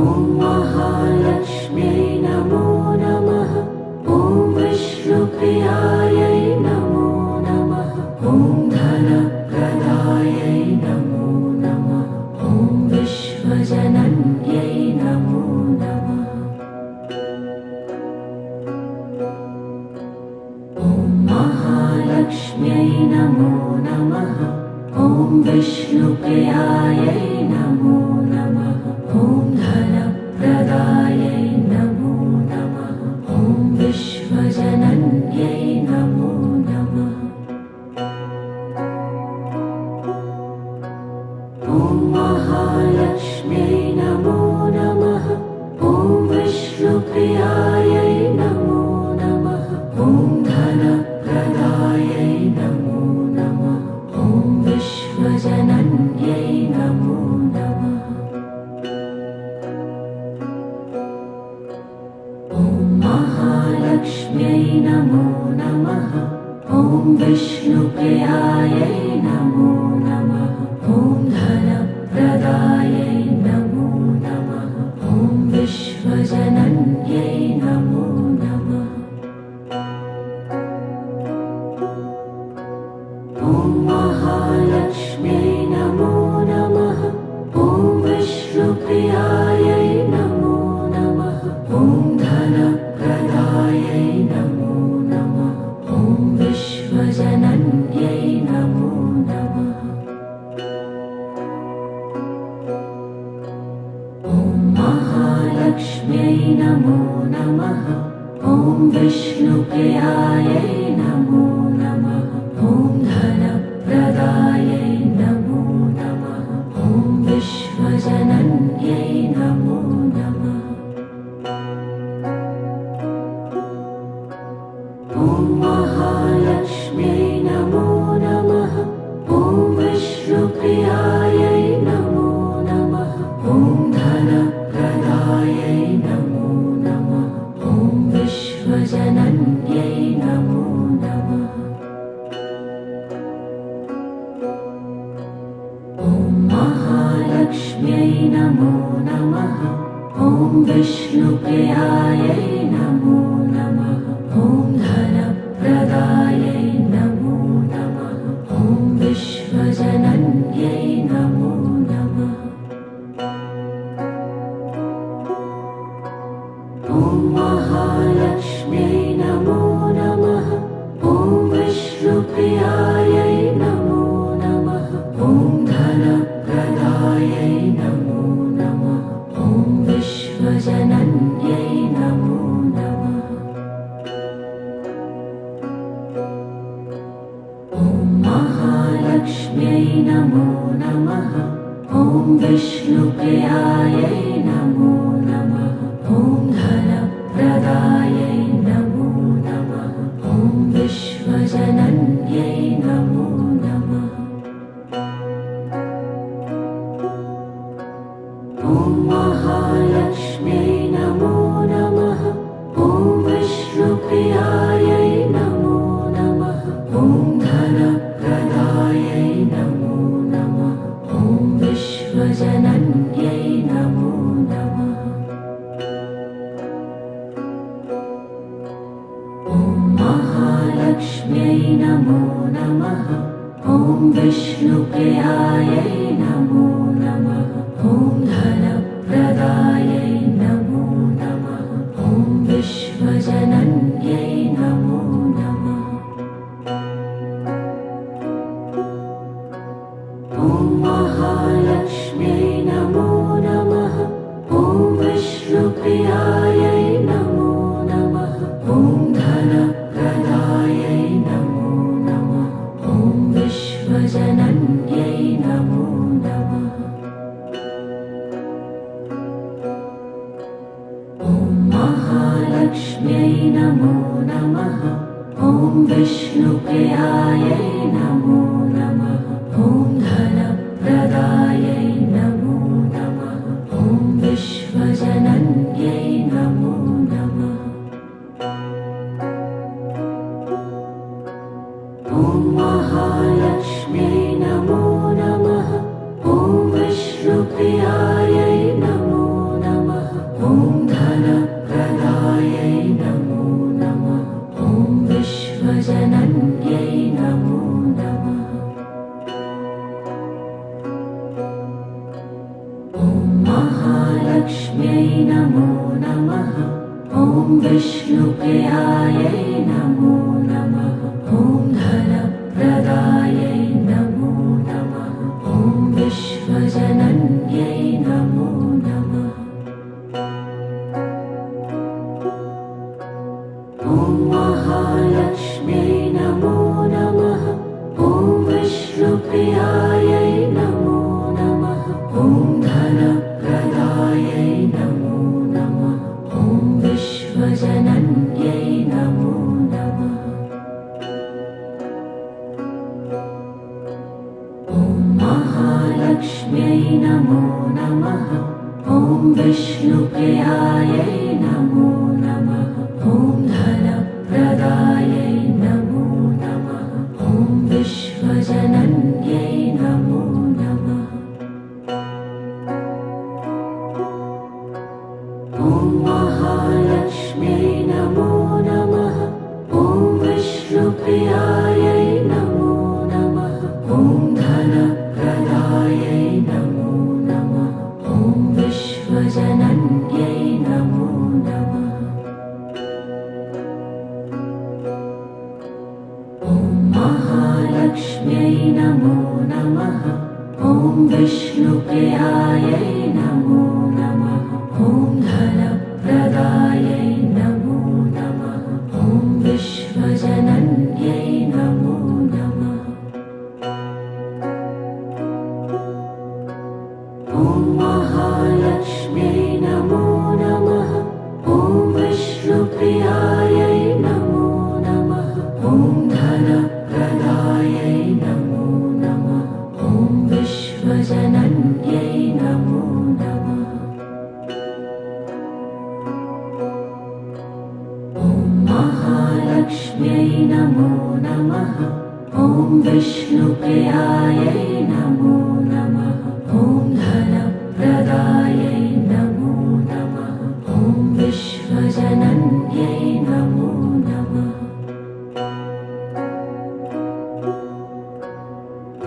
ॐ महालक्ष्म्यै नमो नमः। ॐ विष्णुप्रियायै नमो नमः। ॐ धनप्रदायै नमो नमः। ॐ विश्वजनन्यै नमो नमः। ॐ महालक्ष्म्यै नमो नमः। ॐ विष्णुप्रियायै नमो नमः। ॐ धनप्रदायै नमो नमः। ॐ विश्वजनन्यै नमो नमः। ॐ महालक्ष्म्यै नमो नमः। ॐ विष्णुप्रियायै नमो नमः। ॐ धनप्रदायै नमो नमः। ॐ विश्वजनन्यै नमो नमः। ॐ महालक्ष्म्यै नमो नमः। ॐ विष्णुप्रियायै नमो नमः। ॐ धनप्रदायै नमो नमः। ॐ विश्वजनन्यै नमो नमः। ॐ महालक्ष्म्यै नमो नमः। ॐ विष्णुप्रियायै नमो नमः। ॐ धनप्रदायै नमो नमः। ॐ विश्वजनन्यै नमो नमः। ॐ महालक्ष्म्यै नमो नमः। ॐ विष्णुप्रियायै नमो नमः। ॐ धनप्रदायै नमो नमः। ॐ विश्वजनन्यै नमो नमः। ॐ महालक्ष्म्यै नमो नमः। ॐ विष्णुप्रियायै नमो नमः। ॐ धनप्रदायै नमो नमः। ॐ विश्वजनन्यै नमो नमः। ॐ महालक्ष्म्यै नमो नमः। ॐ विष्णुप्रियायै नमो नमः। ॐ धनप्रदायै नमो नमः। ॐ विश्वजनन्यै नमो नमः। ॐ महालक्ष्म्यै नमो नमः। ॐ विष्णुप्रियायै नमो नमः। ॐ धनप्रदायै नमो नमः। ॐ विश्वजनन्यै नमो नमः। ॐ महालक्ष्म्यै नमो नमः। ॐ विष्णुप्रियायै नमो नमः। ॐ धनप्रदायै नमो नमः। ॐ विश्वजनन्यै नमो नमः। ॐ महालक्ष्म्यै नमो नमः। ॐ विष्णुप्रियायै नमो नमः। ॐ धनप्रदायै नमो नमः। ॐ विश्वजनन्यै नमो नमः। ॐ महालक्ष्म्यै नमो नमः। ॐ विष्णुप्रियायै नमो नमः। ॐ धनप्रदायै नमो नमः। ॐ विश्वजनन्यै नमो नमः। ॐ महालक्ष्म्यै नमो नमः। ॐ विष्णुप्रियायै नमो नमः। ॐ धनप्रदायै नमो नमः। ॐ विश्वजनन्यै नमो नमः। ॐ महालक्ष्म्यै नमो नमः। ॐ विष्णुप्रियायै नमो नमः। ॐ धनप्रदायै नमो नमः। महालक्ष्म्यै नमो नमः। ॐ विष्णुप्रियायै नमो नमः। ॐ धनप्रदायै नमो नमः। ॐ विश्वजनन्यै नमो नमः। ॐ महालक्ष्म्यै नमो नमः। ॐ विष्णुप्रियायै नमो नमः। ॐ धनप्रदायै नमो नमः। ॐ विश्वजनन्यै नमो नमः। ॐ महालक्ष्म्यै नमो नमः। ॐ विष्णुप्रियायै नमो नमः। ॐ धनप्रदायै नमो नमः। ॐ विश्वजनन्यै नमो नमः। ॐ महालक्ष्म्यै नमो नमः। ॐ विष्णुप्रियायै नमो नमः। ॐ धनप्रदायै नमो नमः। ॐ विश्वजनन्यै नमो नमः। ॐ महालक्ष्म्यै नमो नमः। ॐ विष्णुप्रियायै नमो नमः। ॐ धनप्रदायै नमो नमः। ॐ विश्वजनन्यै नमो नमः। ॐ महालक्ष्म्यै नमो नमः। ॐ विष्णुप्रियायै नमो नमः। ॐ धनप्रदायै नमो नमः। ॐ विश्वजनन्यै नमो नमः। ॐ महालक्ष्म्यै नमो नमः। ॐ विष्णुप्रियायै नमो नमः। ॐ धनप्रदायै नमो नमः। ॐ विश्वजनन्यै नमो नमः। ॐ महालक्ष्म्यै नमो नमः। ॐ विष्णुप्रियायै नमो नमः। ॐ धनप्रदायै नमो नमः। ॐ विश्वजनन्यै नमो नमः।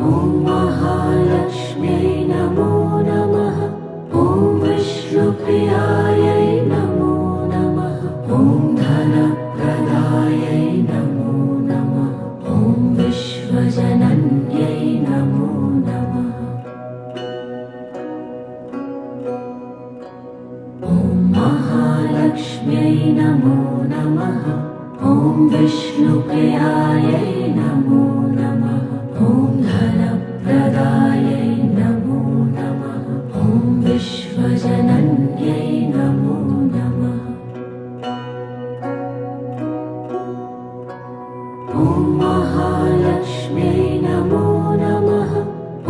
ॐ महालक्ष्म्यै नमो नमः। ॐ विष्णुप्रियायै नमो नमः। ॐ धनप्रदायै नमो नमः। ॐ विश्वजनन्यै नमो नमः। ॐ महालक्ष्म्यै नमो नमः। ॐ विष्णुप्रियायै नमो नमः। ॐ धनप्रदायै नमो नमः। ॐ विश्वजनन्यै नमो नमः। ॐ महालक्ष्म्यै नमो नमः।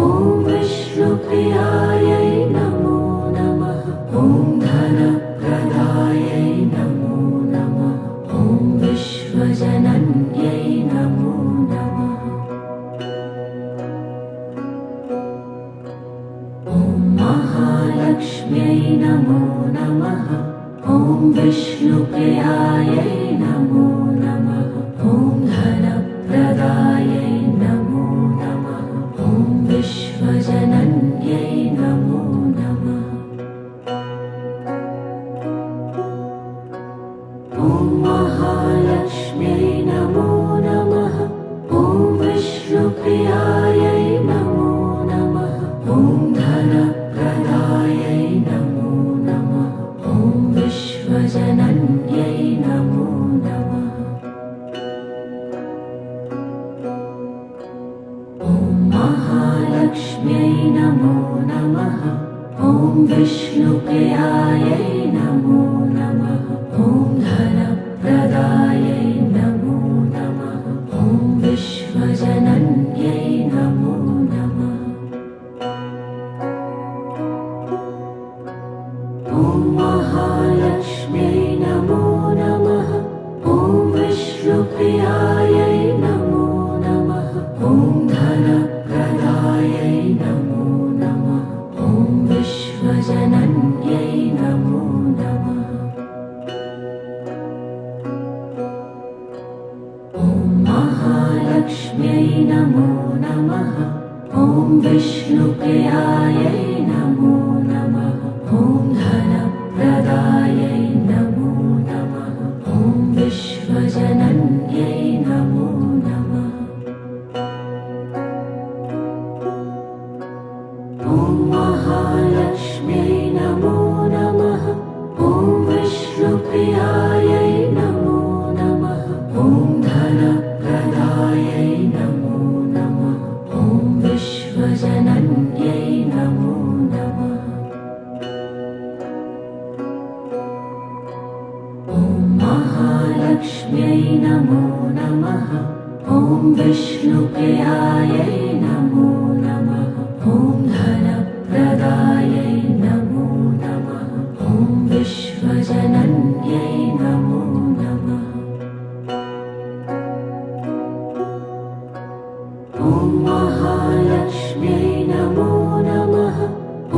ॐ विष्णुप्रियायै नमो नमः। ॐ धनप्रदायै नमो नमः। ॐ विश्वजनन्यै नमो नमः। ॐ महालक्ष्म्यै नमो नमः। ॐ विष्णुप्रियायै नमो नमः। ॐ धनप्रदायै नमो नमः। ॐ विश्वजनन्यै नमो नमः। ॐ महालक्ष्म्यै नमो नमः। ॐ विष्णुप्रियायै नमो नमः। ॐ धनप्रदायै नमो नमः। ॐ विश्वजनन्यै नमो नमः। ॐ महालक्ष्म्यै नमो नमः। ॐ विष्णुप्रियायै नमो नमः। ॐ धनप्रदायै नमो नमः। ॐ विश्वजनन्यै नमो नमः। ॐ महालक्ष्म्यै नमो नमः। ॐ विष्णुप्रियायै नमो नमः। महालक्ष्म्यै नमो नमः। ॐ विष्णुप्रियायै नमो नमः। ॐ धनप्रदायै नमो नमः। ॐ विश्वजनन्यै नमो नमः। ॐ महालक्ष्म्यै नमो नमः। ॐ विष्णुप्रियायै नमो नमः। ॐ धनप्रदायै नमो नमः। ॐ विश्वजनन्यै नमो नमः। ॐ महालक्ष्म्यै नमो नमः। ॐ विष्णुप्रियायै नमो नमः। ॐ धनप्रदायै नमो नमः। ॐ विश्वजनन्यै नमो नमः। ॐ महालक्ष्म्यै नमो नमः।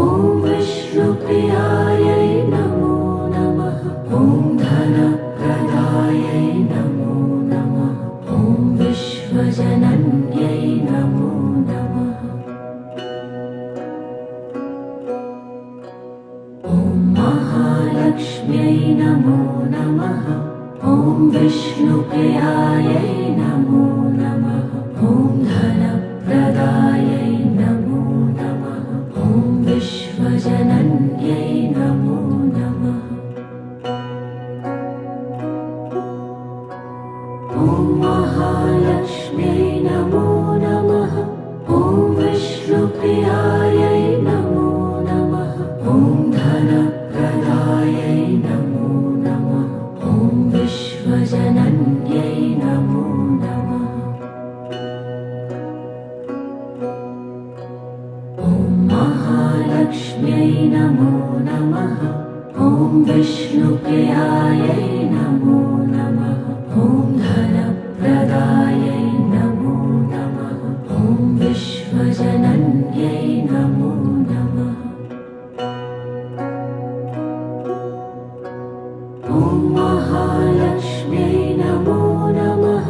ॐ विष्णुप्रियायै नमो नमः। ॐ धनप्रदायै नमो नमः। ॐ विश्वजनन्यै नमो नमः। ॐ महालक्ष्म्यै नमो नमः। ॐ विष्णुप्रियायै नमो नमः। ॐ धनप्रदायै नमो नमः। ॐ विश्वजनन्यै नमो नमः। ॐ महालक्ष्म्यै नमो नमः। ॐ विष्णुप्रियायै नमो नमः। ॐ धनप्रदायै नमो नमः। ॐ विश्वजनन्यै नमो नमः। ॐ महालक्ष्म्यै नमो नमः। ॐ विष्णुप्रियायै नमो नमः। ॐ धनप्रदायै नमो नमः। ॐ विश्वजनन्यै नमो नमः। ॐ महालक्ष्म्यै नमो नमः।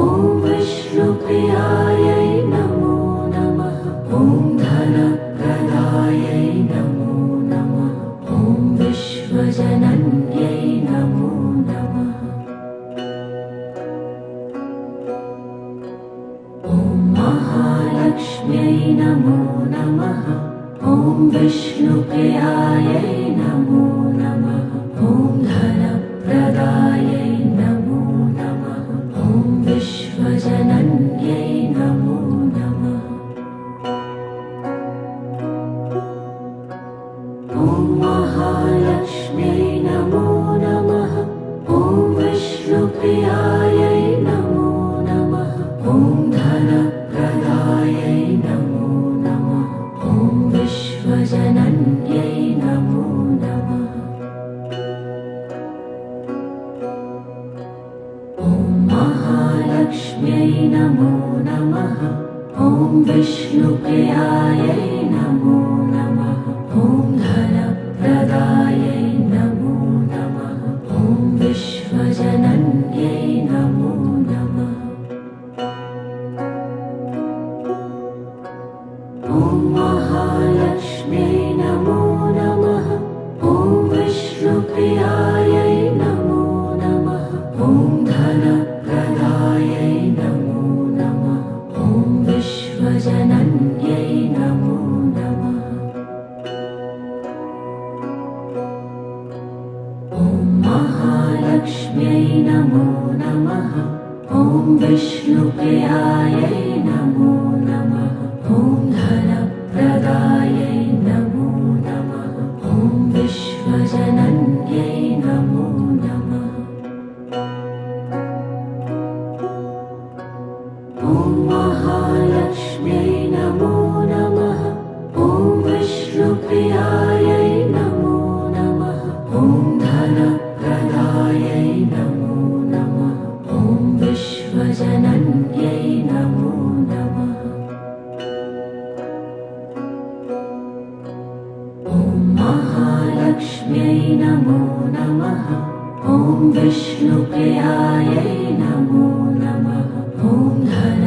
ॐ विष्णुप्रियायै नमो नमः। ॐ धनप्रदायै नमो नमः। ॐ विश्वजनन्यै नमो नमः। ॐ महालक्ष्म्यै नमो नमः। ॐ विष्णुप्रियायै नमो नमः। ॐ धनप्रदायै नमो नमः। ॐ विश्वजनन्यै नमो नमः। ॐ महालक्ष्म्यै नमो नमः। ॐ विष्णुप्रियायै नमो नमः। ॐ धनप्रदायै नमो नमः। ॐ विश्वजनन्यै नमो नमः। ॐ महालक्ष्म्यै नमो नमः। ॐ विष्णुप्रियायै नमो नमः। ॐ धनप्रदायै नमो नमः। ॐ विश्वजनन्यै नमो नमः। ॐ महालक्ष्म्यै नमो नमः। ॐ विष्णुप्रियायै नमो नमः। ॐ धनप्रदायै नमो नमः। ॐ विश्वजनन्यै नमो नमः। ॐ महालक्ष्म्यै नमो नमः। ॐ विष्णुप्रियायै नमो नमः। ॐ धनप्रदायै नमो नमः। ॐ विश्वजनन्यै नमो नमः। ॐ महालक्ष्म्यै नमो नमः। ॐ विष्णुप्रियायै नमो नमः। ॐ धनप्रदायै नमो नमः। ॐ विश्वजनन्यै नमो नमः। ॐ महालक्ष्म्यै नमो नमः। ॐ विष्णुप्रियायै नमो नमः। ॐ धन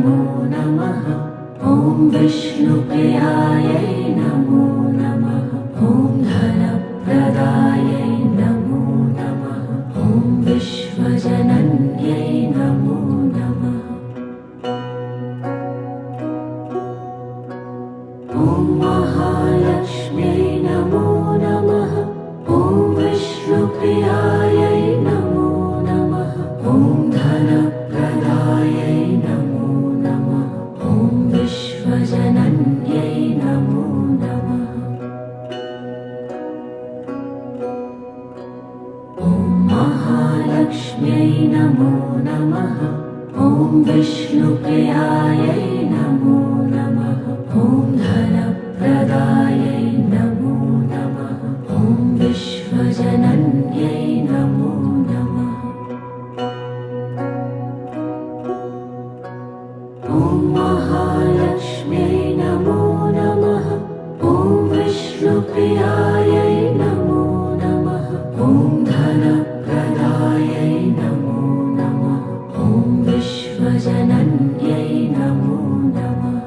नमो नमः ॐ विष्णुप्रियायै नमो नमः ॐ धनप्रदायै नमो नमः ॐ विश्वजनन्यै नमो नमः ॐ महालक्ष्म्यै नमो नमः ॐ विष्णुप्रियायै नमो नमः ॐ धनप्रदायै नमो नमः ॐ विश्वजनन्यै नमो नमः ॐ महालक्ष्म्यै नमो नमः ॐ विष्णुप्रियायै नमो नमः ॐ धनप्रदायै नमो नमः ॐ विश्वजनन्यै नमो नमः ॐ महालक्ष्म्यै नमो नमः ॐ विष्णुप्रियायै नमो नमः ॐ धनप्रदायै नमो नमः ॐ विश्वजनन्यै नमो नमः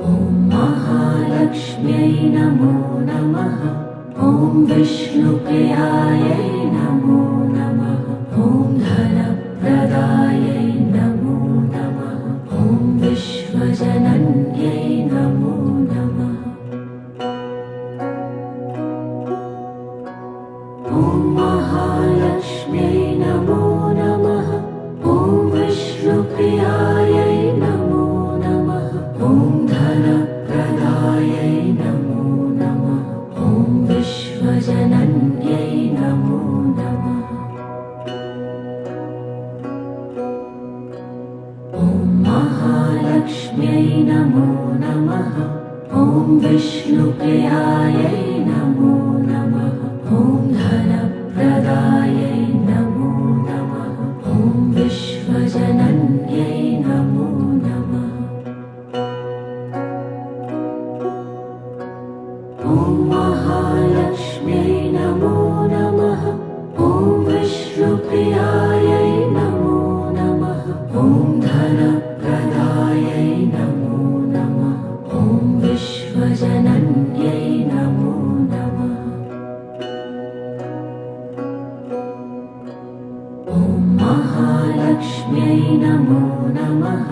ॐ महालक्ष्म्यै नमो नमः ॐ विष्णुप्रियायै नमो नमः ॐ धनप्रदायै नमो नमः ॐ विश्वजनन्यै नमो नमः ॐ महालक्ष्म्यै नमो नमः ॐ विष्णुप्रियायै नमो नमः ॐ धनप्रदायै नमो नमः ॐ विश्वजनन्यै नमो नमः ॐ महालक्ष्म्यै नमो नमः ॐ विष्णुप्रियायै नमो नमः ॐ धनप्रदायै नमो नमः ॐ विश्वजनन्यै नमो नमः ॐ महालक्ष्म्यै नमो नमः ॐ विष्णुप्रियायै नमो नमः ॐ धनप्रदायै नमो नमः ॐ विश्वजनन्यै नमो नमः ॐ महालक्ष्म्यै नमो नमः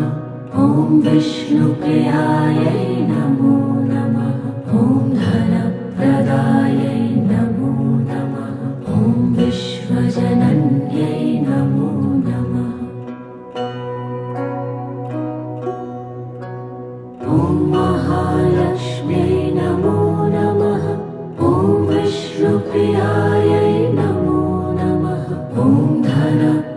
ॐ विष्णुप्रियायै नमो नमः ॐ धनप्रदायै नमो नमः ॐ विश्वजनन्यै नमो नमः ॐ महालक्ष्म्यै नमो नमः ॐ विष्णुप्रियायै नमो नमः ॐ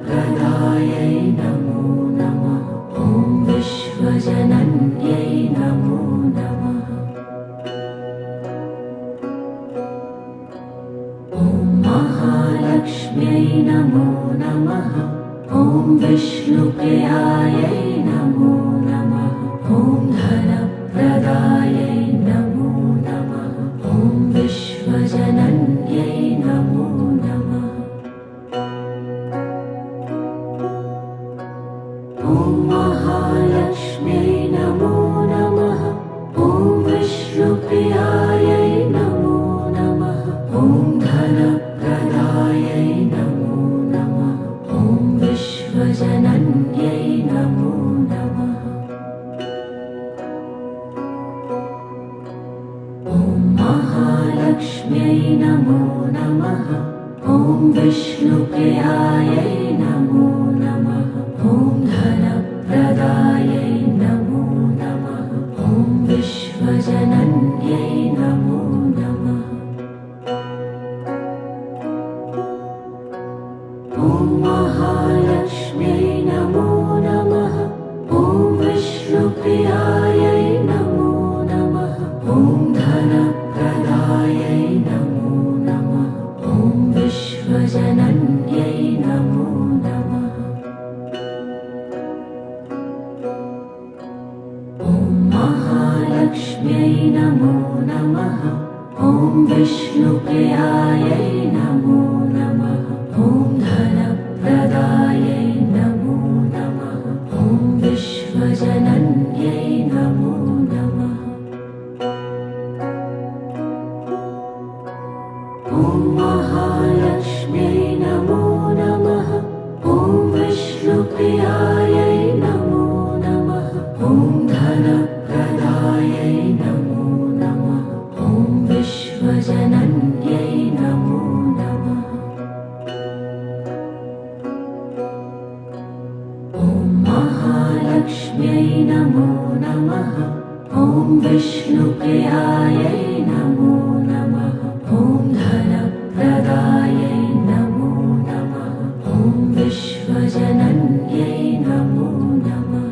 धनप्रदायै नमो नमः ॐ विश्वजनन्यै नमो नमः ॐ महालक्ष्म्यै नमो नमः ॐ विष्णुप्रियायै नमो नमः ॐ धनप्रदायै नमो नमः ॐ विश्वजनन्यै नमो नमः ॐ महालक्ष्म्यै नमो नमः ॐ विष्णुप्रियायै नमो नमः ॐ धनप्रदायै नमो नमः ॐ विश्वजनन्यै नमो नमः ॐ महालक्ष्म्यै नमो नमः ॐ विष्णुप्रियायै नमो नमः ॐ धनप्रदायै नमो नमः ॐ विश्वजनन्यै नमो नमः ॐ महालक्ष्म्यै नमो नमः ॐ विष्णुप्रियायै नमो नमः ॐ धनप्रदायै नमो नमः ॐ विश्वजनन्यै नमो नमः ॐ महालक्ष्म्यै नमो नमः ॐ विष्णुप्रियायै नमो नमः ॐ धनप्रदायै महालक्ष्म्यै नमो नमः। ॐ विष्णुप्रियायै नमो नमः। ॐ धनप्रदायै नमो नमः। ॐ विश्वजनन्यै नमो नमः। ॐ महालक्ष्म्यै नमो नमः। ॐ विष्णुप्रियायै नमो नमः। ॐ धनप्रदायै नमो नमः। ॐ विश्वजनन्यै नमो नमः।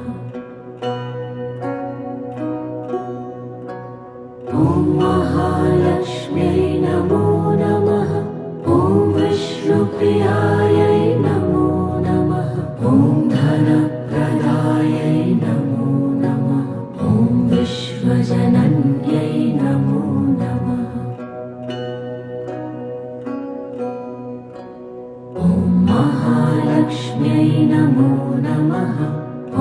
ॐ महालक्ष्म्यै नमो नमः। ॐ विष्णुप्रियायै नमो नमः। ॐ धनप्रदायै नमो नमः। ॐ विश्वजनन्यै नमो नमः। ॐ महालक्ष्म्यै नमो नमः।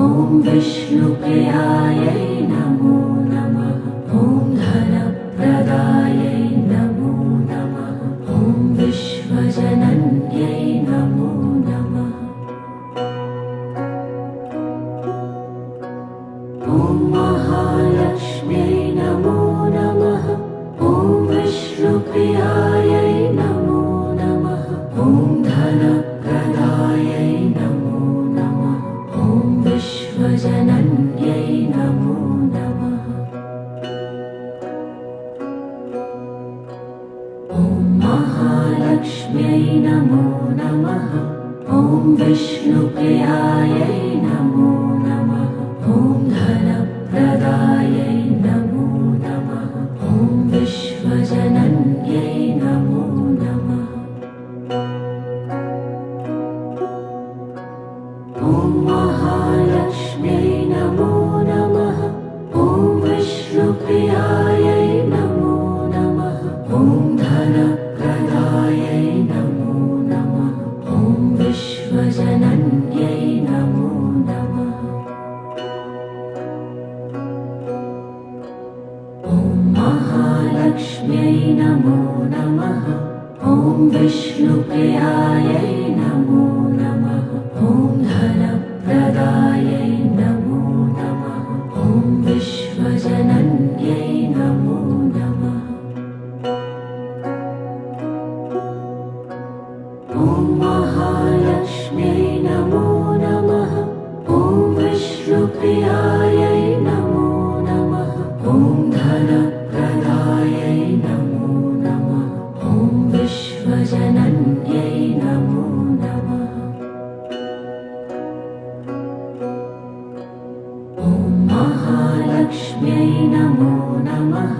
ॐ विष्णुप्रियायै नमो नमः। ॐ धनप्रदायै नमो नमः। ॐ विश्वजनन्यै नमो नमः। ॐ महालक्ष्म्यै नमो नमः। ॐ विष्णुप्रियायै नमो नमः। ॐ धनप्रदायै नमो नमः। ॐ विश्वजनन्यै नमो नमः। ॐ महालक्ष्म्यै नमो नमः। ॐ विष्णुप्रियायै नमो नमः। ॐ धनप्रदायै नमो नमः। ॐ विश्वजनन्यै नमो नमः। ॐ महालक्ष्म्यै नमो नमः। ॐ विष्णुप्रियायै नमो नमः। ॐ धनप्रदायै नमो नमः। ॐ विश्वजनन्यै नमो नमः। ॐ महालक्ष्म्यै नमो नमः। ॐ विष्णुप्रियायै नमो नमः। ॐ धनप्रदायै नमो नमः। ॐ विश्वजनन्यै नमो नमः। ॐ महालक्ष्म्यै नमो नमः। ॐ विष्णुप्रियायै नमो नमः। ॐ धनप्रदायै नमो नमः। ॐ विश्वजनन्यै नमो नमः। ॐ महालक्ष्म्यै नमो नमः।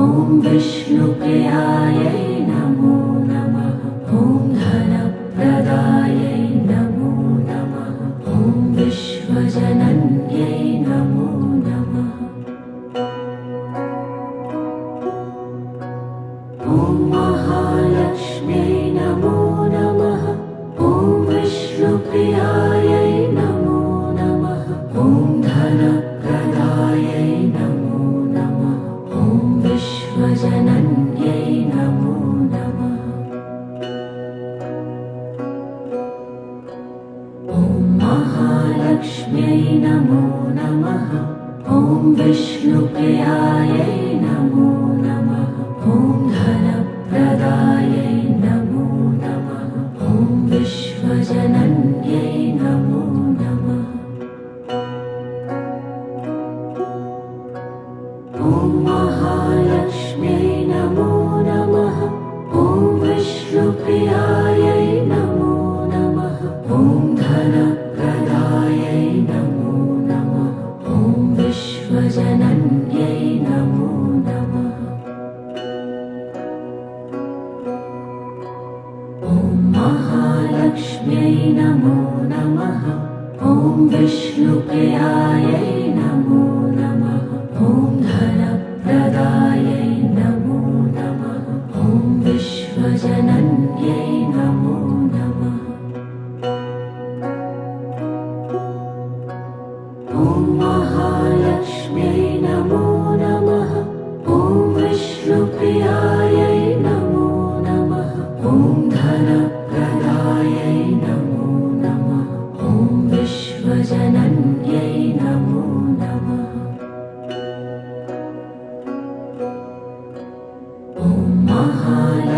ॐ विष्णुप्रियायै नमो नमः। ॐ धनप्रदायै नमो नमः। ॐ विश्वजनन्यै नमो नमः। ॐ महालक्ष्म्यै नमो नमः। ॐ विष्णुप्रियायै नमो नमः। ॐ धनप्रदायै नमो नमः। ॐ विश्वजनन्यै नमो नमः। ॐ महालक्ष्म्यै नमो नमः। ॐ विष्णुप्रियायै नमो नमः। ॐ धनप्रदायै नमो नमः। ॐ विश्वजनन्यै नमो नमः। ॐ महालक्ष्म्यै नमो नमः। ॐ विष्णुप्रियायै नमो नमः। ॐ धनप्रदायै नमो नमः। ॐ विश्वजनन्यै नमो नमः। ॐ महालक्ष्म्यै नमो नमः। ॐ विष्णुप्रियायै नमो नमः। ॐ धनप्रदायै नमो नमः। ॐ विश्वजनन्यै नमो नमः। ॐ महालक्ष्म्यै नमो नमः। ॐ विष्णुप्रियायै नमो नमः।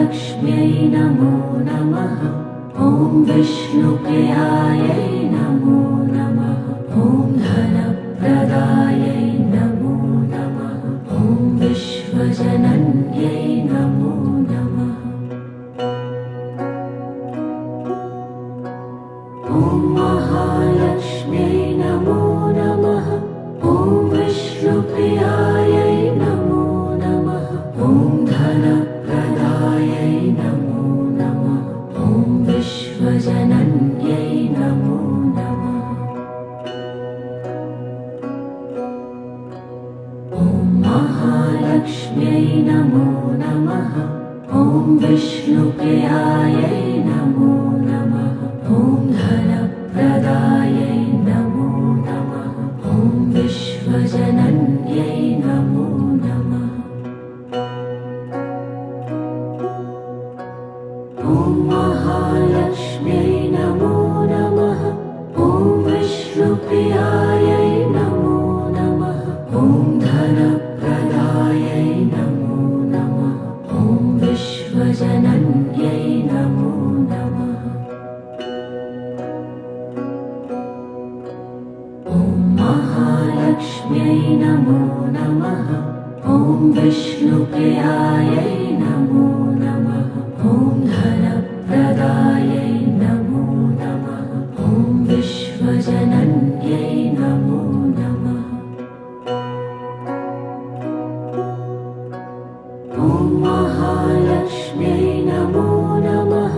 महालक्ष्म्यै नमो नमः। ॐ विष्णुप्रियायै नमो नमः। ॐ धनप्रदायै नमो नमः। ॐ विश्वजनन्यै नमो नमः। ॐ महालक्ष्म्यै नमो नमः। ॐ विष्णुप्रियायै नमो नमः। ॐ धनप्रदायै नमो नमः। ॐ विश्वजनन्यै नमो नमः। ॐ महालक्ष्म्यै नमो नमः। ॐ विष्णुप्रियायै नमो नमः। ॐ धनप्रदायै नमो नमः। ॐ विश्वजनन्यै नमो नमः। ॐ महालक्ष्म्यै नमो नमः। ॐ विष्णुप्रियायै नमो नमः। ॐ धनप्रदायै नमो नमः। ॐ विश्वजनन्यै नमो नमः। ॐ महालक्ष्म्यै नमो नमः। ॐ विष्णुप्रियायै नमो नमः। ॐ धनप्रदायै नमो नमः। ॐ विश्वजनन्यै नमो नमः। ॐ महालक्ष्म्यै नमो नमः।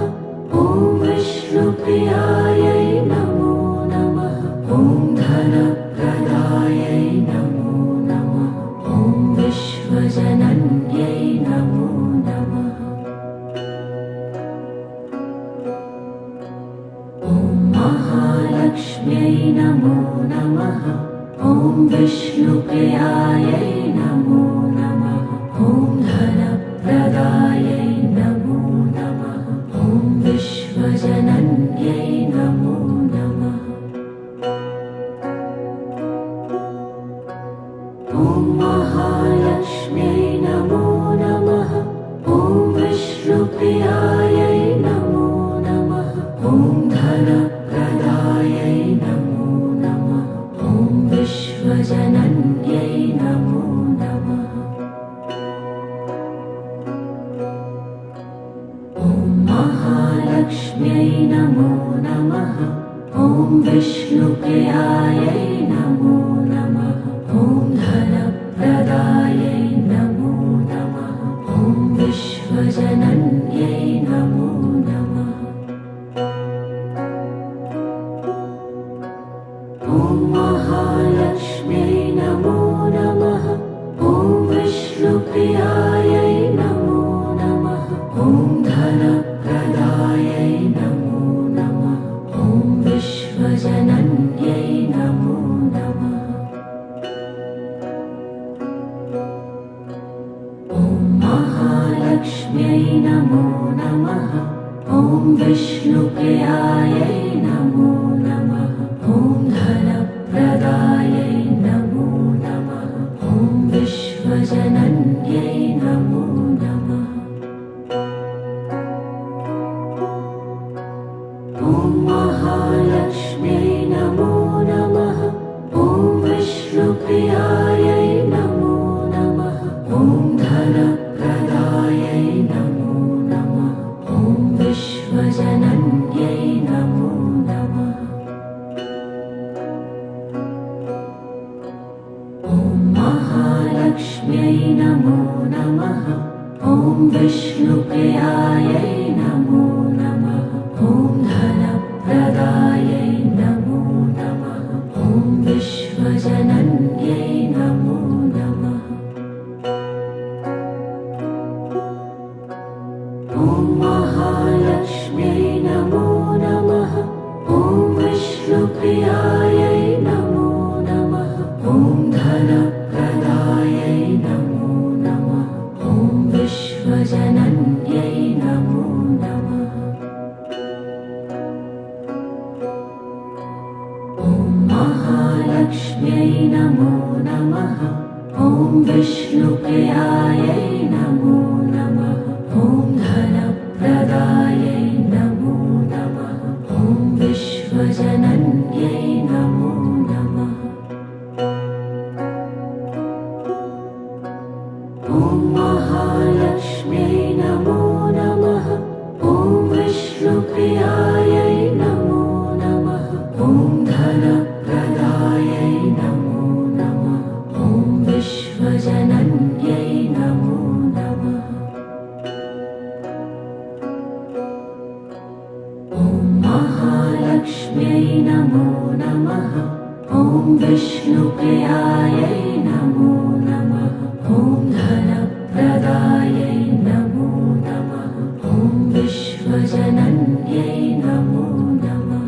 ॐ विष्णुप्रियायै नमो नमः। ॐ धनप्रदायै नमो नमः। ॐ विश्वजनन्यै नमो नमः। ॐ महालक्ष्म्यै नमो नमः। ॐ विष्णुप्रियायै नमो नमः। ॐ धनप्रदायै नमो नमः। ॐ विश्वजनन्यै नमो नमः। ॐ महालक्ष्म्यै नमो नमः। ॐ विष्णुप्रियायै नमो नमः। ॐ धनप्रदायै नमो नमः। ॐ विश्वजनन्यै नमो नमः। ॐ महालक्ष्म्यै नमो नमः। ॐ विष्णुप्रियायै नमो नमः। ॐ धनप्रदायै नमो नमः। ॐ विश्वजनन्यै नमो नमः। ॐ महालक्ष्म्यै नमो नमः। ॐ विष्णुप्रियायै नमो नमः। ॐ धनप्रदायै नमो नमः। ॐ विश्वजनन्यै नमो नमः। ॐ महालक्ष्म्यै नमो नमः। ॐ विष्णुप्रियायै नमो नमः। ॐ धनप्रदायै नमो नमः। ॐ विश्वजनन्यै नमो नमः। ॐ महालक्ष्म्यै नमो नमः। ॐ विष्णुप्रियायै नमो नमः। ॐ धनप्रदायै नमो नमः। ॐ विश्वजनन्यै नमो नमः। ॐ महालक्ष्म्यै नमो नमः। ॐ विष्णुप्रियायै नमो नमः। ॐ धनप्रदायै नमो नमः। ॐ विश्वजनन्यै नमो नमः। ॐ महालक्ष्म्यै नमो नमः। ॐ विष्णुप्रियायै नमो नमः। ॐ धनप्रदायै नमो नमः। ॐ विश्वजनन्यै नमो नमः। ॐ महालक्ष्म्यै नमो नमः। ॐ विष्णुप्रियायै नमो नमः। ॐ धन नमो नमः ॐ विष्णुप्रियायै नमो नमः ॐ धनप्रदायै नमो नमः ॐ विश्वजनन्यै नमो नमः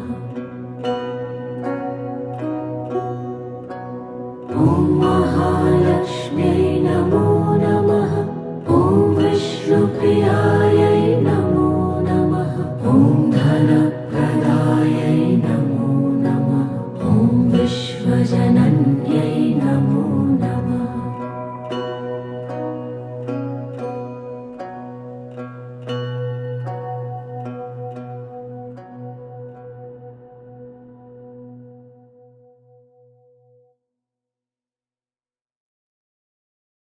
ॐ महालक्ष्म्यै नमो नमः ॐ विष्णुप्रियायै नमो